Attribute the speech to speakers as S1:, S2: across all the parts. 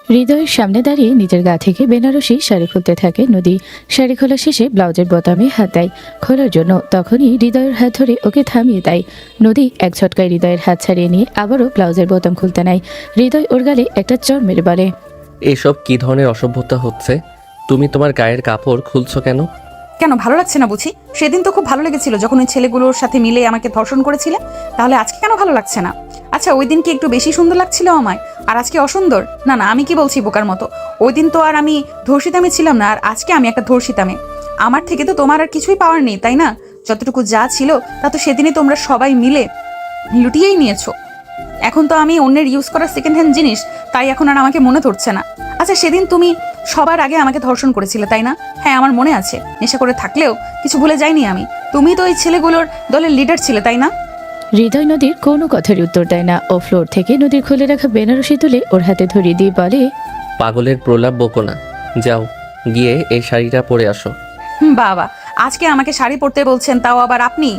S1: হৃদয়ের সামনে দাঁড়িয়ে নিজের গা থেকে বেনারসি শাড়ি খুলতে থাকে নদী। শাড়ি খোলা শেষে ব্লাউজের বোতামে হাত দেয় খোলার জন্য, তখনই হৃদয়ের হাত ধরে ওকে থামিয়ে দেয়। নদী এক ঝটকায় হৃদয়ের হাত ছাড়িয়ে নিয়ে আবারও ব্লাউজের বোতাম খুলতে নেয়। হৃদয় ওর গালে একটা চড় মেরে বলে,
S2: এসব কি ধরনের অসভ্যতা হচ্ছে? তুমি তোমার গায়ের কাপড় খুলছো কেন?
S3: কেন ভালো লাগছে না বুঝি? সেদিন তো খুব ভালো লেগেছিল যখন ওই ছেলেগুলোর সাথে মিলে আমাকে ধর্ষণ করেছিলে। তাহলে আজকে কেন ভালো লাগছে না? আচ্ছা, ওই দিন কি একটু বেশি সুন্দর লাগছিল আমায়, আর আজকে অসুন্দর? না না, আমি কি বলছি বোকার মতো? ওই দিন তো আর আমি ধর্ষিতামে ছিলাম না, আর আজকে আমি একটা ধর্ষিতামে। আমার থেকে তো তোমার আর কিছুই পাওয়ার নেই, তাই না? যতটুকু যা ছিল তা তো সেদিনই তোমরা সবাই মিলে লুটিয়েই নিয়েছো। এখন তো আমি অন্যের ইউজ করা সেকেন্ড হ্যান্ড জিনিস, তাই এখন আর আমাকে মনে ধরছে না। আচ্ছা, সেদিন তুমি সবার আগে আমাকে ধর্ষণ করেছিলে, তাই না? হ্যাঁ, আমার মনে আছে। নেশা করে থাকলেও কিছু ভুলে যাইনি আমি। তুমি তো ওই ছেলেগুলোর দলের লিডার ছিলে, তাই না?
S1: হৃদয় নদীর কোনো কথারই উত্তর দেয় না। ও ফ্লোর থেকে নদীর খুলে রাখা বেনারসি তুলে ওর হাতে ধরিয়ে দিয়ে বলে,
S2: পাগলের প্রলাপ বকো না, যাও গিয়ে এই শাড়িটা পরে আসো।
S3: বাবা, আজকে আমাকে শাড়ি পরতে বলছেন, তাও আবার আপনি?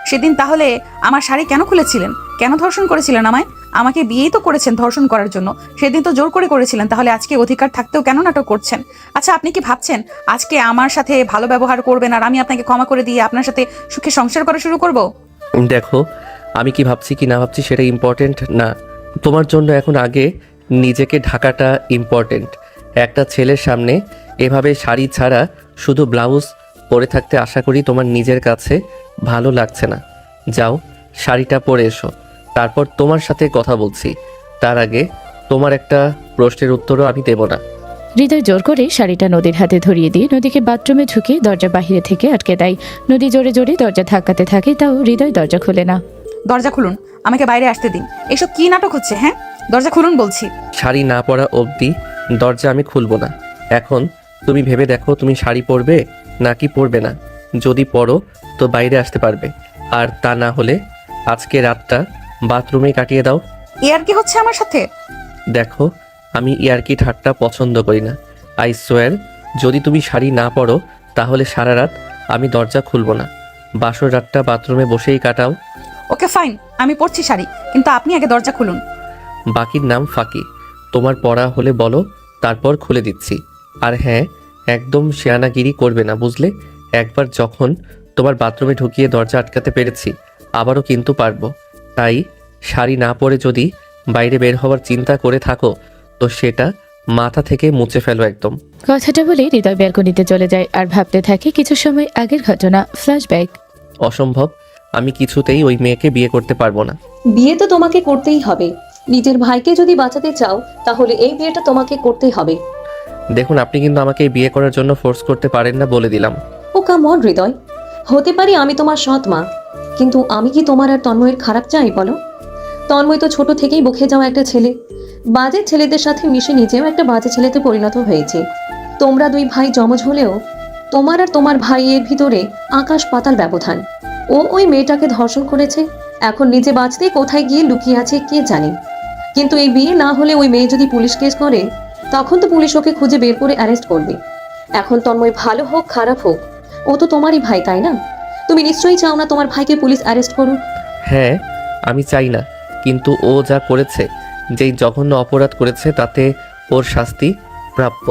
S3: সেদিন তাহলে আমার শাড়ি কেন খুলেছিলেন? কেন ধর্ষণ করেছিলেন আমায়? আমাকে বিয়েই তো করেছেন ধর্ষণ করার জন্য। সেদিন তো জোর করে করেছিলেন, তাহলে আজকে অধিকার থাকতেও কেন নাটক করছেন? আচ্ছা, আপনি কি ভাবছেন আজকে আমার সাথে ভালো ব্যবহার করবেন আর আমি আপনাকে ক্ষমা করে দিয়ে আপনার সাথে সুখে সংসার করা শুরু করব?
S2: দেখো, আমি কি ভাবছি কি না ভাবছি সেটা ইম্পর্টেন্ট না। তোমার জন্য এখন আগে নিজেকে ঢাকাটা ইম্পর্টেন্ট। একটা ছেলের সামনে এভাবে শাড়ি ছাড়া শুধু ব্লাউজ পরে থাকতে আশা করি তোমার নিজের কাছে ভালো লাগছে না। যাও শাড়িটা পরে এসো, তারপর তোমার সাথে কথা বলছি। তার আগে তোমার একটা প্রশ্নের উত্তরও আমি দেব না।
S1: হৃদয় জোর করে শাড়িটা নদীর হাতে ধরিয়ে দিয়ে নদীকে বাথরুমে ঢুকিয়ে দরজা বাহিরে থেকে আটকে দেয়। নদী জোরে জোরে দরজা ধাক্কাতে থাকে, তাও হৃদয় দরজা খোলে না।
S3: দরজা খুলুন, আমাকে বাইরে আসতে দিন। এসব কি নাটক হচ্ছে? হ্যাঁ, দরজা খুলুন বলছি।
S2: শাড়ি না পরা অবধি দরজা আমি খুলব না। এখন তুমি ভেবে দেখো, তুমি শাড়ি পরবে নাকি পরবে না। যদি পরো তো বাইরে আসতে পারবে, আর তা না হলে আজকে রাতটা বাথরুমে কাটিয়ে দাও।
S3: এ আর কি হচ্ছে আমার সাথে?
S2: দেখো, আমি ইয়ার্কি ঠাট্টা পছন্দ করি না। আই সোয়ার, যদি তুমি শাড়ি না পরো তাহলে সারা রাত আমি দরজা খুলব না। বাসর রাতটা বাথরুমে বসেই কাটাও।
S3: ওকে ফাইন, আমি পরছি শাড়ি, কিন্তু আপনি আগে দরজা খুলুন।
S2: বাকির নাম ফাঁকি। তোমার পড়া হলে বলো, তারপর খুলে দিচ্ছি। আর হ্যাঁ, একদম শেয়ানাগিরি করবে না, বুঝলে? একবার যখন তোমার বাথরুমে ঢুকিয়ে দরজা আটকাতে পেরেছি, আবারও কিন্তু পারবো। তাই শাড়ি না পরে যদি বাইরে বের হওয়ার চিন্তা করে থাকো তো সেটা মাথা থেকে মুছে ফেলো একদম।
S1: কথাটা বলে হৃদয় ব্যালকনিতে চলে যায় আর ভাবতে থাকে কিছু সময় আগের ঘটনা, ফ্ল্যাশব্যাক।
S2: অসম্ভব, আমি কিছুতেই ওই মেয়েকে বিয়ে করতে পারবো না।
S4: বিয়ে তো তোমাকে করতেই হবে। নিজের ভাইকে যদি বাঁচাতে চাও তাহলে এই বিয়েটা তোমাকে করতেই হবে।
S2: দেখুন, আপনি কিন্তু আমাকে এই বিয়ে করার জন্য ফোর্স করতে পারেন না, বলে দিলাম।
S4: ও কাম অন হৃদয়, হতে পারি আমি তোমার সৎ মা, কিন্তু আমি কি তোমার আর তন্ময়ের খারাপ চাই বলো? তন্ময় তো ছোট থেকেই বকে যাওয়া একটা ছেলে, বাজে ছেলেদের সাথে মিশে নিজেও একটা বাজে ছেলেতে পরিণত হয়েছে। তোমরা দুই ভাই জমজ হলেও তোমার আর তোমার ভাইয়ের ভিতরে আকাশ পাতাল ব্যবধান। ও ওই মেয়েটাকে ধর্ষণ করেছে, এখন নিজে বাঁচতে কোথায় গিয়ে লুকিয়ে আছে কে জানে। কিন্তু এই বিয়ে না হলে ওই মেয়ে যদি পুলিশ কেস করে, তখন তো পুলিশ ওকে খুঁজে বের করে অ্যারেস্ট করবে। এখন তন্ময় ভালো হোক খারাপ হোক, ও তো তোমারই ভাই, তাই না? তুমি নিশ্চয়ই চাও না তোমার ভাইকে পুলিশ অ্যারেস্ট করুক।
S2: হ্যাঁ, আমি চাই না, কিন্তু ও যা করেছে, যেই জঘন্য অপরাধ করেছে, তাতে ওর শাস্তি প্রাপ্য।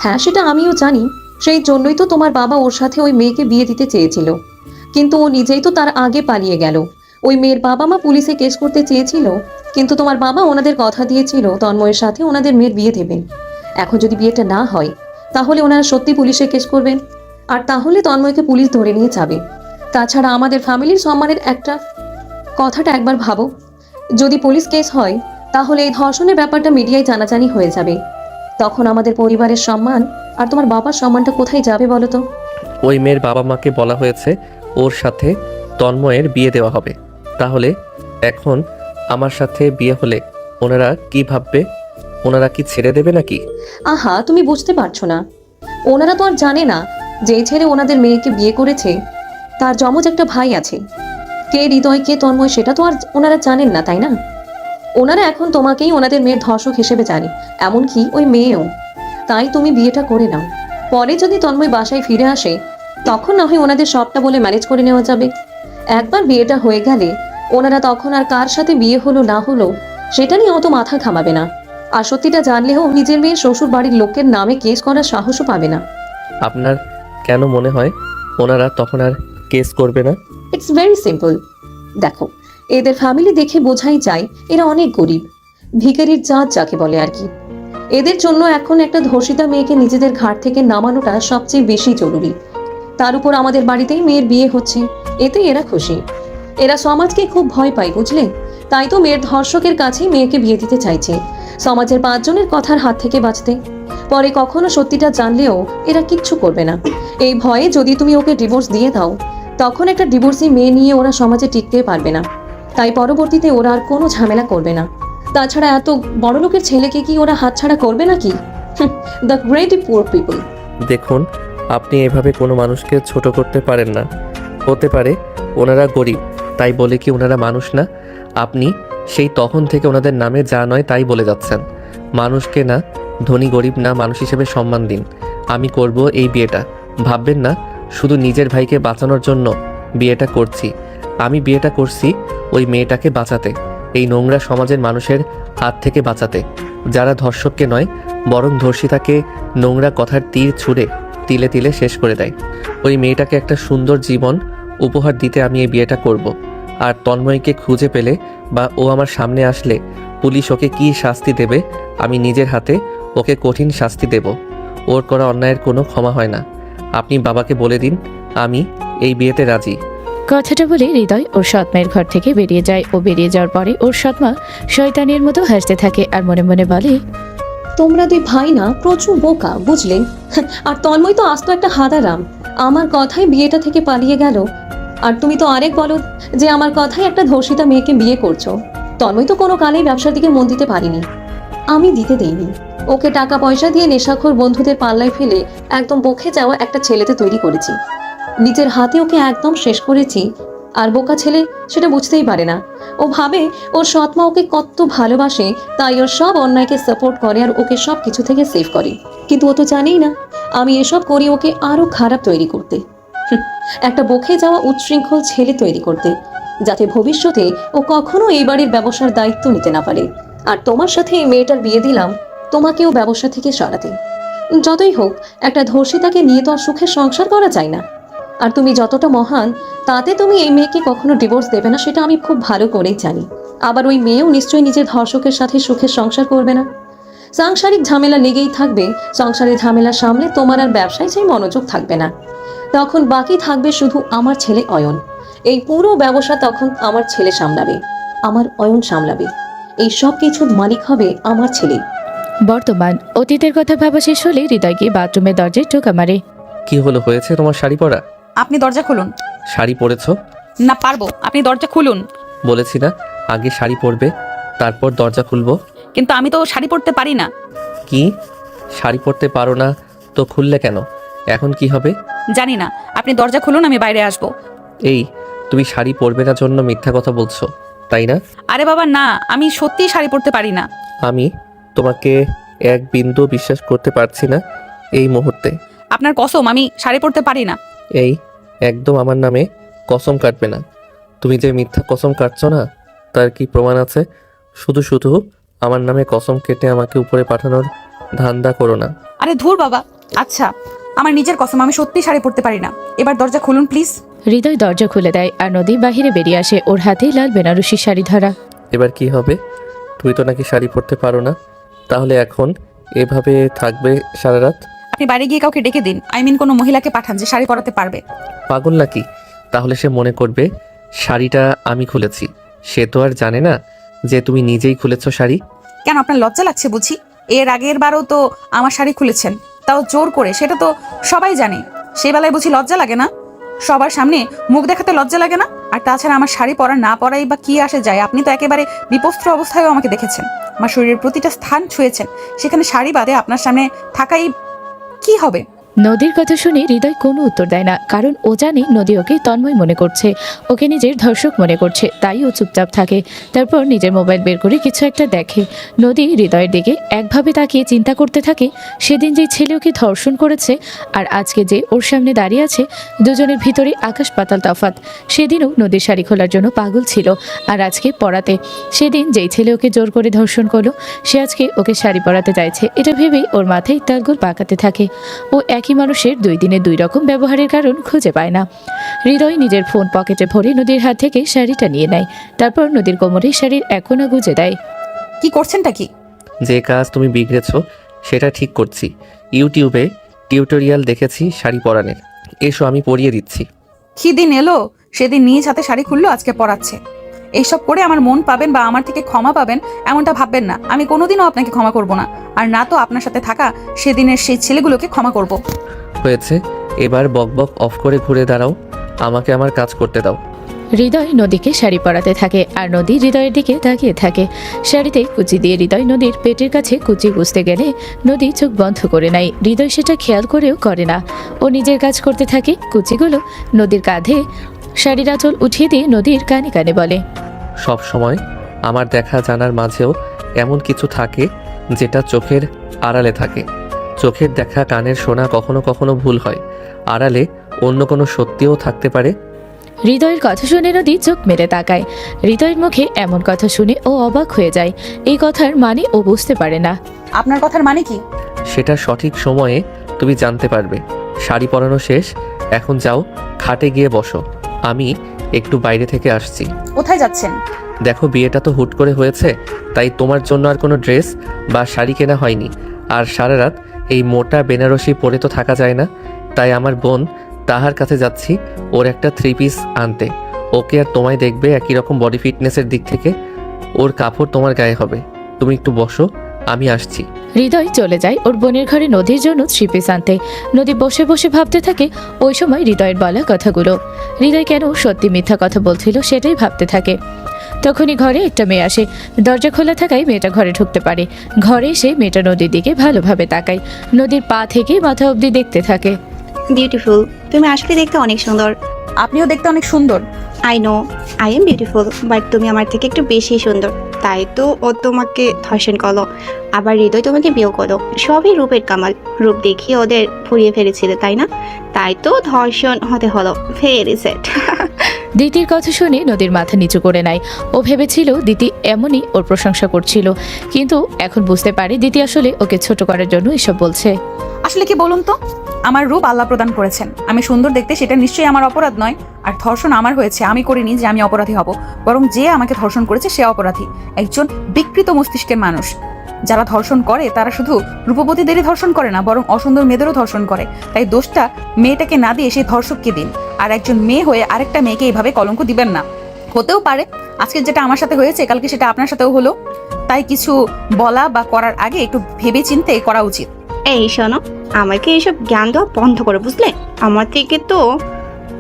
S4: হ্যাঁ, সেটা আমিও জানি। সেই জন্যই তো তোমার বাবা ওর সাথে ওই মেয়েকে বিয়ে দিতে চেয়েছিল, কিন্তু ও নিজেই তো তার আগে পালিয়ে গেল। ওই মেয়ের বাবা মা পুলিশে কেস করতে চেয়েছিল, কিন্তু তোমার বাবা ওনাদের কথা দিয়েছিল তন্ময়ের সাথে ওনাদের মেয়ের বিয়ে দেবেন। এখন যদি বিয়েটা না হয় তাহলে ওনারা সত্যি পুলিশে কেস করবেন, আর তাহলে তন্ময়কে পুলিশ ধরে নিয়ে যাবে। তাছাড়া আমাদের ফ্যামিলির সম্মানের একটা কথাটা একবার ভাবো, যদি পুলিশ কেস হয় তাহলে এই ধর্ষণের ব্যাপারটা মিডিয়ায় জানাজানি হয়ে যাবে। তখন আমাদের পরিবারের সম্মান আর তোমার বাবার সম্মানটা কোথায় যাবে বলো তো?
S2: ওই মেয়ের বাবা মাকে বলা হয়েছে ওর সাথে তন্ময়ের বিয়ে দেওয়া হবে। তাহলে এখন আমার সাথে বিয়ে হলে ওনারা কি ভাববে? ওনারা কি ছেড়ে দেবে নাকি?
S4: আহা, তুমি বুঝতে পারছো না। ওনারা তো আর জানে না যে ছেলে ওনাদের মেয়েকে বিয়ে করেছে তার যমজ একটা ভাই আছে। কে হৃদয় কে তন্ময় সেটা তো আর ওনারা জানেন না, তাই না? ওনারা এখন তোমাকেই ওনাদের মেয়ের ধর্ষক হিসেবে জানে, এমনকি ওই মেয়েও। তাই তুমি বিয়েটা করে নাও। পরে যদি তন্ময় বাসায় ফিরে আসে তখন না হয় ওনাদের সবটা বলে ম্যানেজ করে নেওয়া যাবে। একবার বিয়েটা হয়ে গেলে ওনারা তখন আর কার সাথে বিয়ে হলো না হলো সেটা নিয়ে অত মাথা ঘামাবে না। আর সত্যিটা জানলেও নিজের মেয়ের শ্বশুর বাড়ির লোকের নামে কেস করার সাহসও পাবে না।
S2: আপনার কেন মনে হয় ওনারা তখন আর কেস করবে না?
S4: It's very simple. দেখো, এদের ফ্যামিলি দেখে বোঝাই যায় এরা অনেক গরিব, ভিখারির জাত যাকে বলে আর কি। এদের জন্য এখন একটা ধর্ষিতা মেয়েকে নিজেদের ঘাট থেকে নামানোটা সবচেয়ে বেশি জরুরি। তার উপর আমাদের বাড়িতেই মেয়ের বিয়ে হচ্ছে, এতে এরা খুশি। এরা সমাজকে খুব ভয় পায়, বুঝলে? তাই তো মেয়ের ধর্ষকের কাছেই মেয়েকে বিয়ে দিতে চাইছে, সমাজের 5 জনের কথার হাত থেকে বাঁচতে। পরে কখনো সত্যিটা জানলেও এরা কিচ্ছু করবে না। এই ভয়ে যদি তুমি ওকে ডিভোর্স দিয়ে দাও, তখন একটা ডিভোর্সি মেয়ে নিয়ে ওরা সমাজে টিকতে পারবে না। তাই পরবর্তীতে ওরা আর কোনো ঝামেলা করবে না। তাছাড়া এত বড় লোকের ছেলেকে কি ওরা হাতছাড়া করবে নাকি? The great poor people.
S2: দেখুন, আপনি এভাবে কোনো মানুষকে ছোট করতে পারেন না। হতে পারে ওনারা গরিব, তাই বলে কি ওনারা মানুষ না? আপনি সেই তখন থেকে ওনাদের নামে যা নয় তাই বলে যাচ্ছেন। মানুষকে না, ধনী গরিব না, মানুষ হিসেবে সম্মান দিন। আমি করব এই বিয়েটা। ভাববেন না শুধু নিজের ভাইকে বাঁচানোর জন্য বিয়েটা করছি। আমি বিয়েটা করছি ওই মেয়েটাকে বাঁচাতে, এই নোংরা সমাজের মানুষের হাত থেকে বাঁচাতে, যারা ধর্ষককে নয় বরং ধর্ষিতাকে নোংরা কথার তীর ছুঁড়ে তিলে তিলে শেষ করে দেয়। ওই মেয়েটাকে একটা সুন্দর জীবন উপহার দিতে আমি এই বিয়েটা করব। আর তন্ময়কে খুঁজে পেলে বা ও আমার সামনে আসলে পুলিশ ওকে কী শাস্তি দেবে, আমি নিজের হাতে ওকে কঠিন শাস্তি দেব। ওর করা অন্যায়ের কোনো ক্ষমা হয় না। আপনি বাবাকে বলে দিন আমি এই বিয়েতে রাজি।
S1: কথাটা বলে হৃদয় ওর সৎ মায়ের ঘর থেকে বেরিয়ে যায়। ও বেরিয়ে যাওয়ার পরে ওর সৎ মা শয়তানের মতো হাসতে থাকে আর মনে মনে বলে,
S4: তোমরা 2 ভাই না প্রচুর বোকা, বুঝলে? আর তন্ময় তো আস্ত একটা হাদারাম, আমার কথাই বিয়েটা থেকে পালিয়ে গেল। আর তুমি তো আরেক বলো যে আমার কথাই একটা ধর্ষিতা মেয়েকে বিয়ে করছো। তন্ময় তো কোনো কালেই ব্যবসার দিকে মন দিতে পারিনি, আমি দিতে দেইনি। ওকে টাকা পয়সা দিয়ে নেশাখোর বন্ধুদের পাল্লায় ফেলে একদম বকে যাওয়া একটা ছেলেতে তৈরি করেছি। নিজের হাতে ওকে একদম শেষ করেছি। আর বোকা ছেলে সেটা বুঝতেই পারে না। ও ভাবে ওর সৎমা ওকে কত ভালোবাসে, তাই ওর সব অন্যায়কে সাপোর্ট করে আর ওকে সব কিছু থেকে সেভ করে। কিন্তু ও তো জানেই না আমি এসব করি ওকে আরো খারাপ তৈরি করতে, একটা বকে যাওয়া উচ্ছৃঙ্খল ছেলে তৈরি করতে, যাতে ভবিষ্যতে ও কখনো এই বাড়ির ব্যবসার দায়িত্ব নিতে না পারে। আর তোমার সাথে এই মেয়েটার বিয়ে দিলাম তোমাকেও ব্যবসা থেকে সরাতে। যতই হোক, একটা ধর্ষিতাকে নিয়ে তো আর সুখের সংসার করা যায় না। আর তুমি যতটা মহান, তাতে তুমি এই মেয়েকে কখনো ডিভোর্স দেবে না, সেটা আমি খুব ভালো করেই জানি। আবার ওই মেয়েও নিশ্চয়ই নিজের ধর্ষকের সাথে সুখের সংসার করবে না। সাংসারিক ঝামেলা লেগেই থাকবে। সংসারের ঝামেলা সামলে তোমার আর ব্যবসায় সেই মনোযোগ থাকবে না। তখন বাকি থাকবে শুধু আমার ছেলে অয়ন। এই পুরো ব্যবসা তখন আমার ছেলে সামলাবে, আমার অয়ন সামলাবে। এই সব কিছুর মালিক হবে আমার ছেলে।
S1: বর্তমান অতীতের কথা ভাবা শেষ হলে হৃদয় গিয়ে বাথরুমের দরজায় টোকা মারে।
S2: কি হলো, হয়েছে তোমার শাড়ি পরা?
S3: আপনি দরজা খুলুন।
S2: শাড়ি পরেছো?
S3: না, পারবো, আপনি দরজা খুলুন।
S2: বলেছি না আগে শাড়ি পরবে তারপর দরজা খুলবো।
S3: কিন্তু আমি তো শাড়ি পরতে পারি না।
S2: কি শাড়ি পরতে পারো না তো খুললে কেন? এখন কি হবে?
S3: জানি না, আপনি দরজা খুলুন, আমি বাইরে আসবো।
S2: এই তুমি শাড়ি পরবে না জন্য মিথ্যা কথা বলছো, তাই না?
S3: আরে বাবা না, আমি সত্যিই শাড়ি পরতে পারি না।
S2: আমি তোমাকে এক বিন্দু বিশ্বাস করতে পারছি না এই মুহূর্তে।
S3: আপনার কসম, আমি শাড়ি পরতে পারি না।
S2: এই একদম আমার নামে কসম কাটবে না। তুমি যে মিথ্যা কসম কাটছো না তার কি প্রমাণ আছে? শুধু শুধু আমার নামে কসম কেটে আমাকে উপরে পাঠানোর ধান্দা করো না।
S3: আরে ধুর বাবা। আচ্ছা, আমার নিজের কসম, আমি সত্যি শাড়ি পরতে পারি না। এবার দরজা খুলুন প্লিজ।
S1: হৃদয় দরজা খুলে দেয় আর নদী বাহিরে বেরিয়ে আসে, ওর হাতে লাল বেনারসি শাড়ি ধরা।
S2: এবার কি হবে? তুই তো নাকি শাড়ি পরতে পারো না, তাহলে এখন এভাবে থাকবে সারা রাত?
S3: আপনি বাইরে গিয়ে কাউকে ডেকে দিন, কোনো মহিলাকে পাঠান যে শাড়ি পরাতে পারবে।
S2: পাগল নাকি? তাহলে সে মনে করবে শাড়িটা আমি খুলেছি। সে তো আর জানে না যে তুমি নিজেই খুলেছো শাড়ি।
S3: কেন, আপনার লজ্জা লাগছে বুঝি? এর আগের বারও তো আমার শাড়ি খুলেছেন, তাও জোর করে, সেটা তো সবাই জানে। সেই বেলায় বুঝি লজ্জা লাগে না? সবার সামনে মুখ দেখাতে লজ্জা লাগে না? আর তাছাড়া আমার শাড়ি পরা না পরাই বা কি আসে যায়? আপনি তো একেবারে বিপস্ত্র অবস্থায়ও আমাকে দেখেছেন, আমার শরীরের প্রতিটা স্থান ছুঁয়েছেন, সেখানে শাড়ি বাদে আপনার সামনে থাকাই কি হবে?
S1: নদীর কথা শুনে হৃদয় কোনো উত্তর দেয় না, কারণ ও জানে নদী ওকে তন্ময় মনে করছে, ওকে নিজের ধর্ষক মনে করছে, তাই ও চুপচাপ থাকে। তারপর নিজের মোবাইল বের করে কিছু একটা দেখে। নদী হৃদয়ের দিকে একভাবে তাকিয়ে চিন্তা করতে থাকে, সেদিন যে ছেলে ওকে ধর্ষণ করেছে আর আজকে যে ওর সামনে দাঁড়িয়ে আছে, দুজনের ভিতরে আকাশ পাতাল তফাৎ। সেদিনও নদীর শাড়ি খোলার জন্য পাগল ছিল, আর আজকে পরাতে। সেদিন যেই ছেলে ওকে জোর করে ধর্ষণ করলো, সে আজকে ওকে শাড়ি পরাতে চাইছে। এটা ভেবেই ওর মাথায় তালগোল পাকাতে থাকে। ও একই মানুষের 2 দিনে 2 রকম ব্যবহারের কারণ খুঁজে পায় না। হৃদয় নিজের ফোন পকেটে ভরে নদীর হাত থেকে শাড়িটা নিয়ে নেয়। তারপর নদীর কোমরে শাড়ির এক কোণা গুজে দেয়।
S3: কি করছেনটা কি?
S2: যে কাজ তুমি বিগড়েছ সেটা ঠিক করছি। ইউটিউবে টিউটোরিয়াল দেখেছি শাড়ি পরানোর। এসো আমি পরিয়ে দিচ্ছি।
S3: কি দিন এলো, সেদিন নিজ হাতে শাড়ি খুললো, আজকে পরাচ্ছে। এইসব করে আমার মন পাবেন বা আমার থেকে ক্ষমা পাবেন এমনটা ভাববেন না। আমি কোনোদিনও আপনাকে ক্ষমা করব না, আর না তো আপনার সাথে থাকা সেদিনের সেই ছেলেগুলোকে ক্ষমা করব।
S2: হয়েছে, এবার বকবক অফ করে ঘুরে দাঁড়াও, আমাকে আমার কাজ করতে দাও।
S1: হৃদয় নদীকে শাড়ি পরাতে থাকে আর নদী হৃদয়ের দিকে তাকিয়ে থাকে। শাড়িতে কুচি দিয়ে হৃদয় নদীর পেটের কাছে কুচি গুজতে গেলে নদী চোখ বন্ধ করে নেয়। হৃদয় সেটা খেয়াল করেও করে না, ও নিজের কাজ করতে থাকে। কুচিগুলো নদীর কাঁধে শাড়ির আঁচল উঠিয়ে দিয়ে নদীর কানে কানে বলে,
S2: সব সময় আমার দেখা জানার মাঝেও এমন কিছু থাকে যেটা চোখের আড়ালে থাকে। চোখের দেখা কানের শোনা কখনো কখনো ভুল হয়, আড়ালে অন্য কোনো সত্যিও থাকতে পারে।
S1: হৃদয়ের কথা শুনে নদী চোখ মেরে তাকায়। হৃদয়ের মুখে এমন কথা শুনে ও অবাক হয়ে যায়। এই কথার মানে ও বুঝতে পারে না।
S3: আপনার কথার মানে কি?
S2: সেটা সঠিক সময়ে তুমি জানতে পারবে। শাড়ি পরানো শেষ, এখন যাও খাটে গিয়ে বসো, আমি একটু বাইরে থেকে আসছি।
S3: কোথায় যাচ্ছেন?
S2: দেখো বিয়েটা তো হুট করে হয়েছে, তাই তোমার জন্য আর কোনো ড্রেস বা শাড়ি কেনা হয়নি। আর সারা রাত এই মোটা বেনারসি পরে তো থাকা যায় না, তাই আমার বোন তাহার কাছে যাচ্ছি ওর একটা 3 পিস আনতে। ওকে আর তোমায় দেখবে একই রকম বডি ফিটনেসের দিক থেকে, ওর কাপড় তোমার গায়ে হবে। তুমি একটু বসো, আমি আসছি।
S1: হৃদয় চলে যায় ওর বোনের ঘরে নদীর জন্য 3 পিস আনতে। নদী বসে বসে ভাবতে থাকে ওই সময় হৃদয়ের বলা কথাগুলো। হৃদয় কেন সত্যি মিথ্যা কথা বলছিল সেটাই ভাবতে থাকে। তখনই ঘরে একটা মেয়ে আসে। দরজা খোলা থাকায় মেয়েটা ঘরে ঢুকতে পারে। ঘরে এসে মেয়েটা নদীর দিকে ভালোভাবে তাকায়। নদীর পা থেকে মাথা অবধি দেখতে থাকে।
S5: বিউটিফুল, তুমি আসলে দেখতে অনেক সুন্দর।
S3: আপনিও দেখতে অনেক সুন্দর।
S5: I know I am beautiful, but তুমি আমার থেকে একটু বেশি সুন্দর, তাই তো ও তোমাকে ধর্ষণ করলো, আবার হৃদয় তোমাকে বিয়ে করলো। সবই রূপের কামাল, রূপ দেখিয়ে ওদের ফুরিয়ে ফেলেছিলে তাই না? তাই তো ধর্ষণ হতে হলো। Very set.
S1: দিতির কথা শুনে নদীর মাথা নিচু করে নেয়। ও ভেবেছিল দিতি এমনই ওর প্রশংসা করছিল, কিন্তু এখন বুঝতে পারে দিতি আসলে ওকে ছোট করার জন্য এসব বলছে।
S3: আসলে কি বলুন তো, আমার রূপ আল্লাহ প্রদান করেছেন, আমি সুন্দর দেখতে, সেটা নিশ্চয়ই আমার অপরাধ নয়। আর ধর্ষণ আমার হয়েছে, আমি করিনি যে আমি অপরাধী হব, বরং যে আমাকে ধর্ষণ করেছে সে অপরাধী, একজন বিকৃত মস্তিষ্কের মানুষ। যারা ধর্ষণ করে তারা শুধু রূপবতীদেরই ধর্ষণ করে না, বরং অসুন্দর মেয়েদেরও ধর্ষণ করে। তাই দোষটা মেয়েটাকে না দিয়ে সেই ধর্ষককে দিন, আর একজন মেয়ে হয়ে আরেকটা মেয়েকে এইভাবে কলঙ্ক দিবেন না। হতেও পারে আজকে যেটা আমার সাথে হয়েছে কালকে সেটা আপনার সাথেও হলো, তাই কিছু বলা বা করার আগে একটু ভেবে চিন্তে করা উচিত।
S5: এই শোনো, আমাকে এইসব জ্ঞান দেওয়া বন্ধ করো বুঝলে? আমার থেকে তো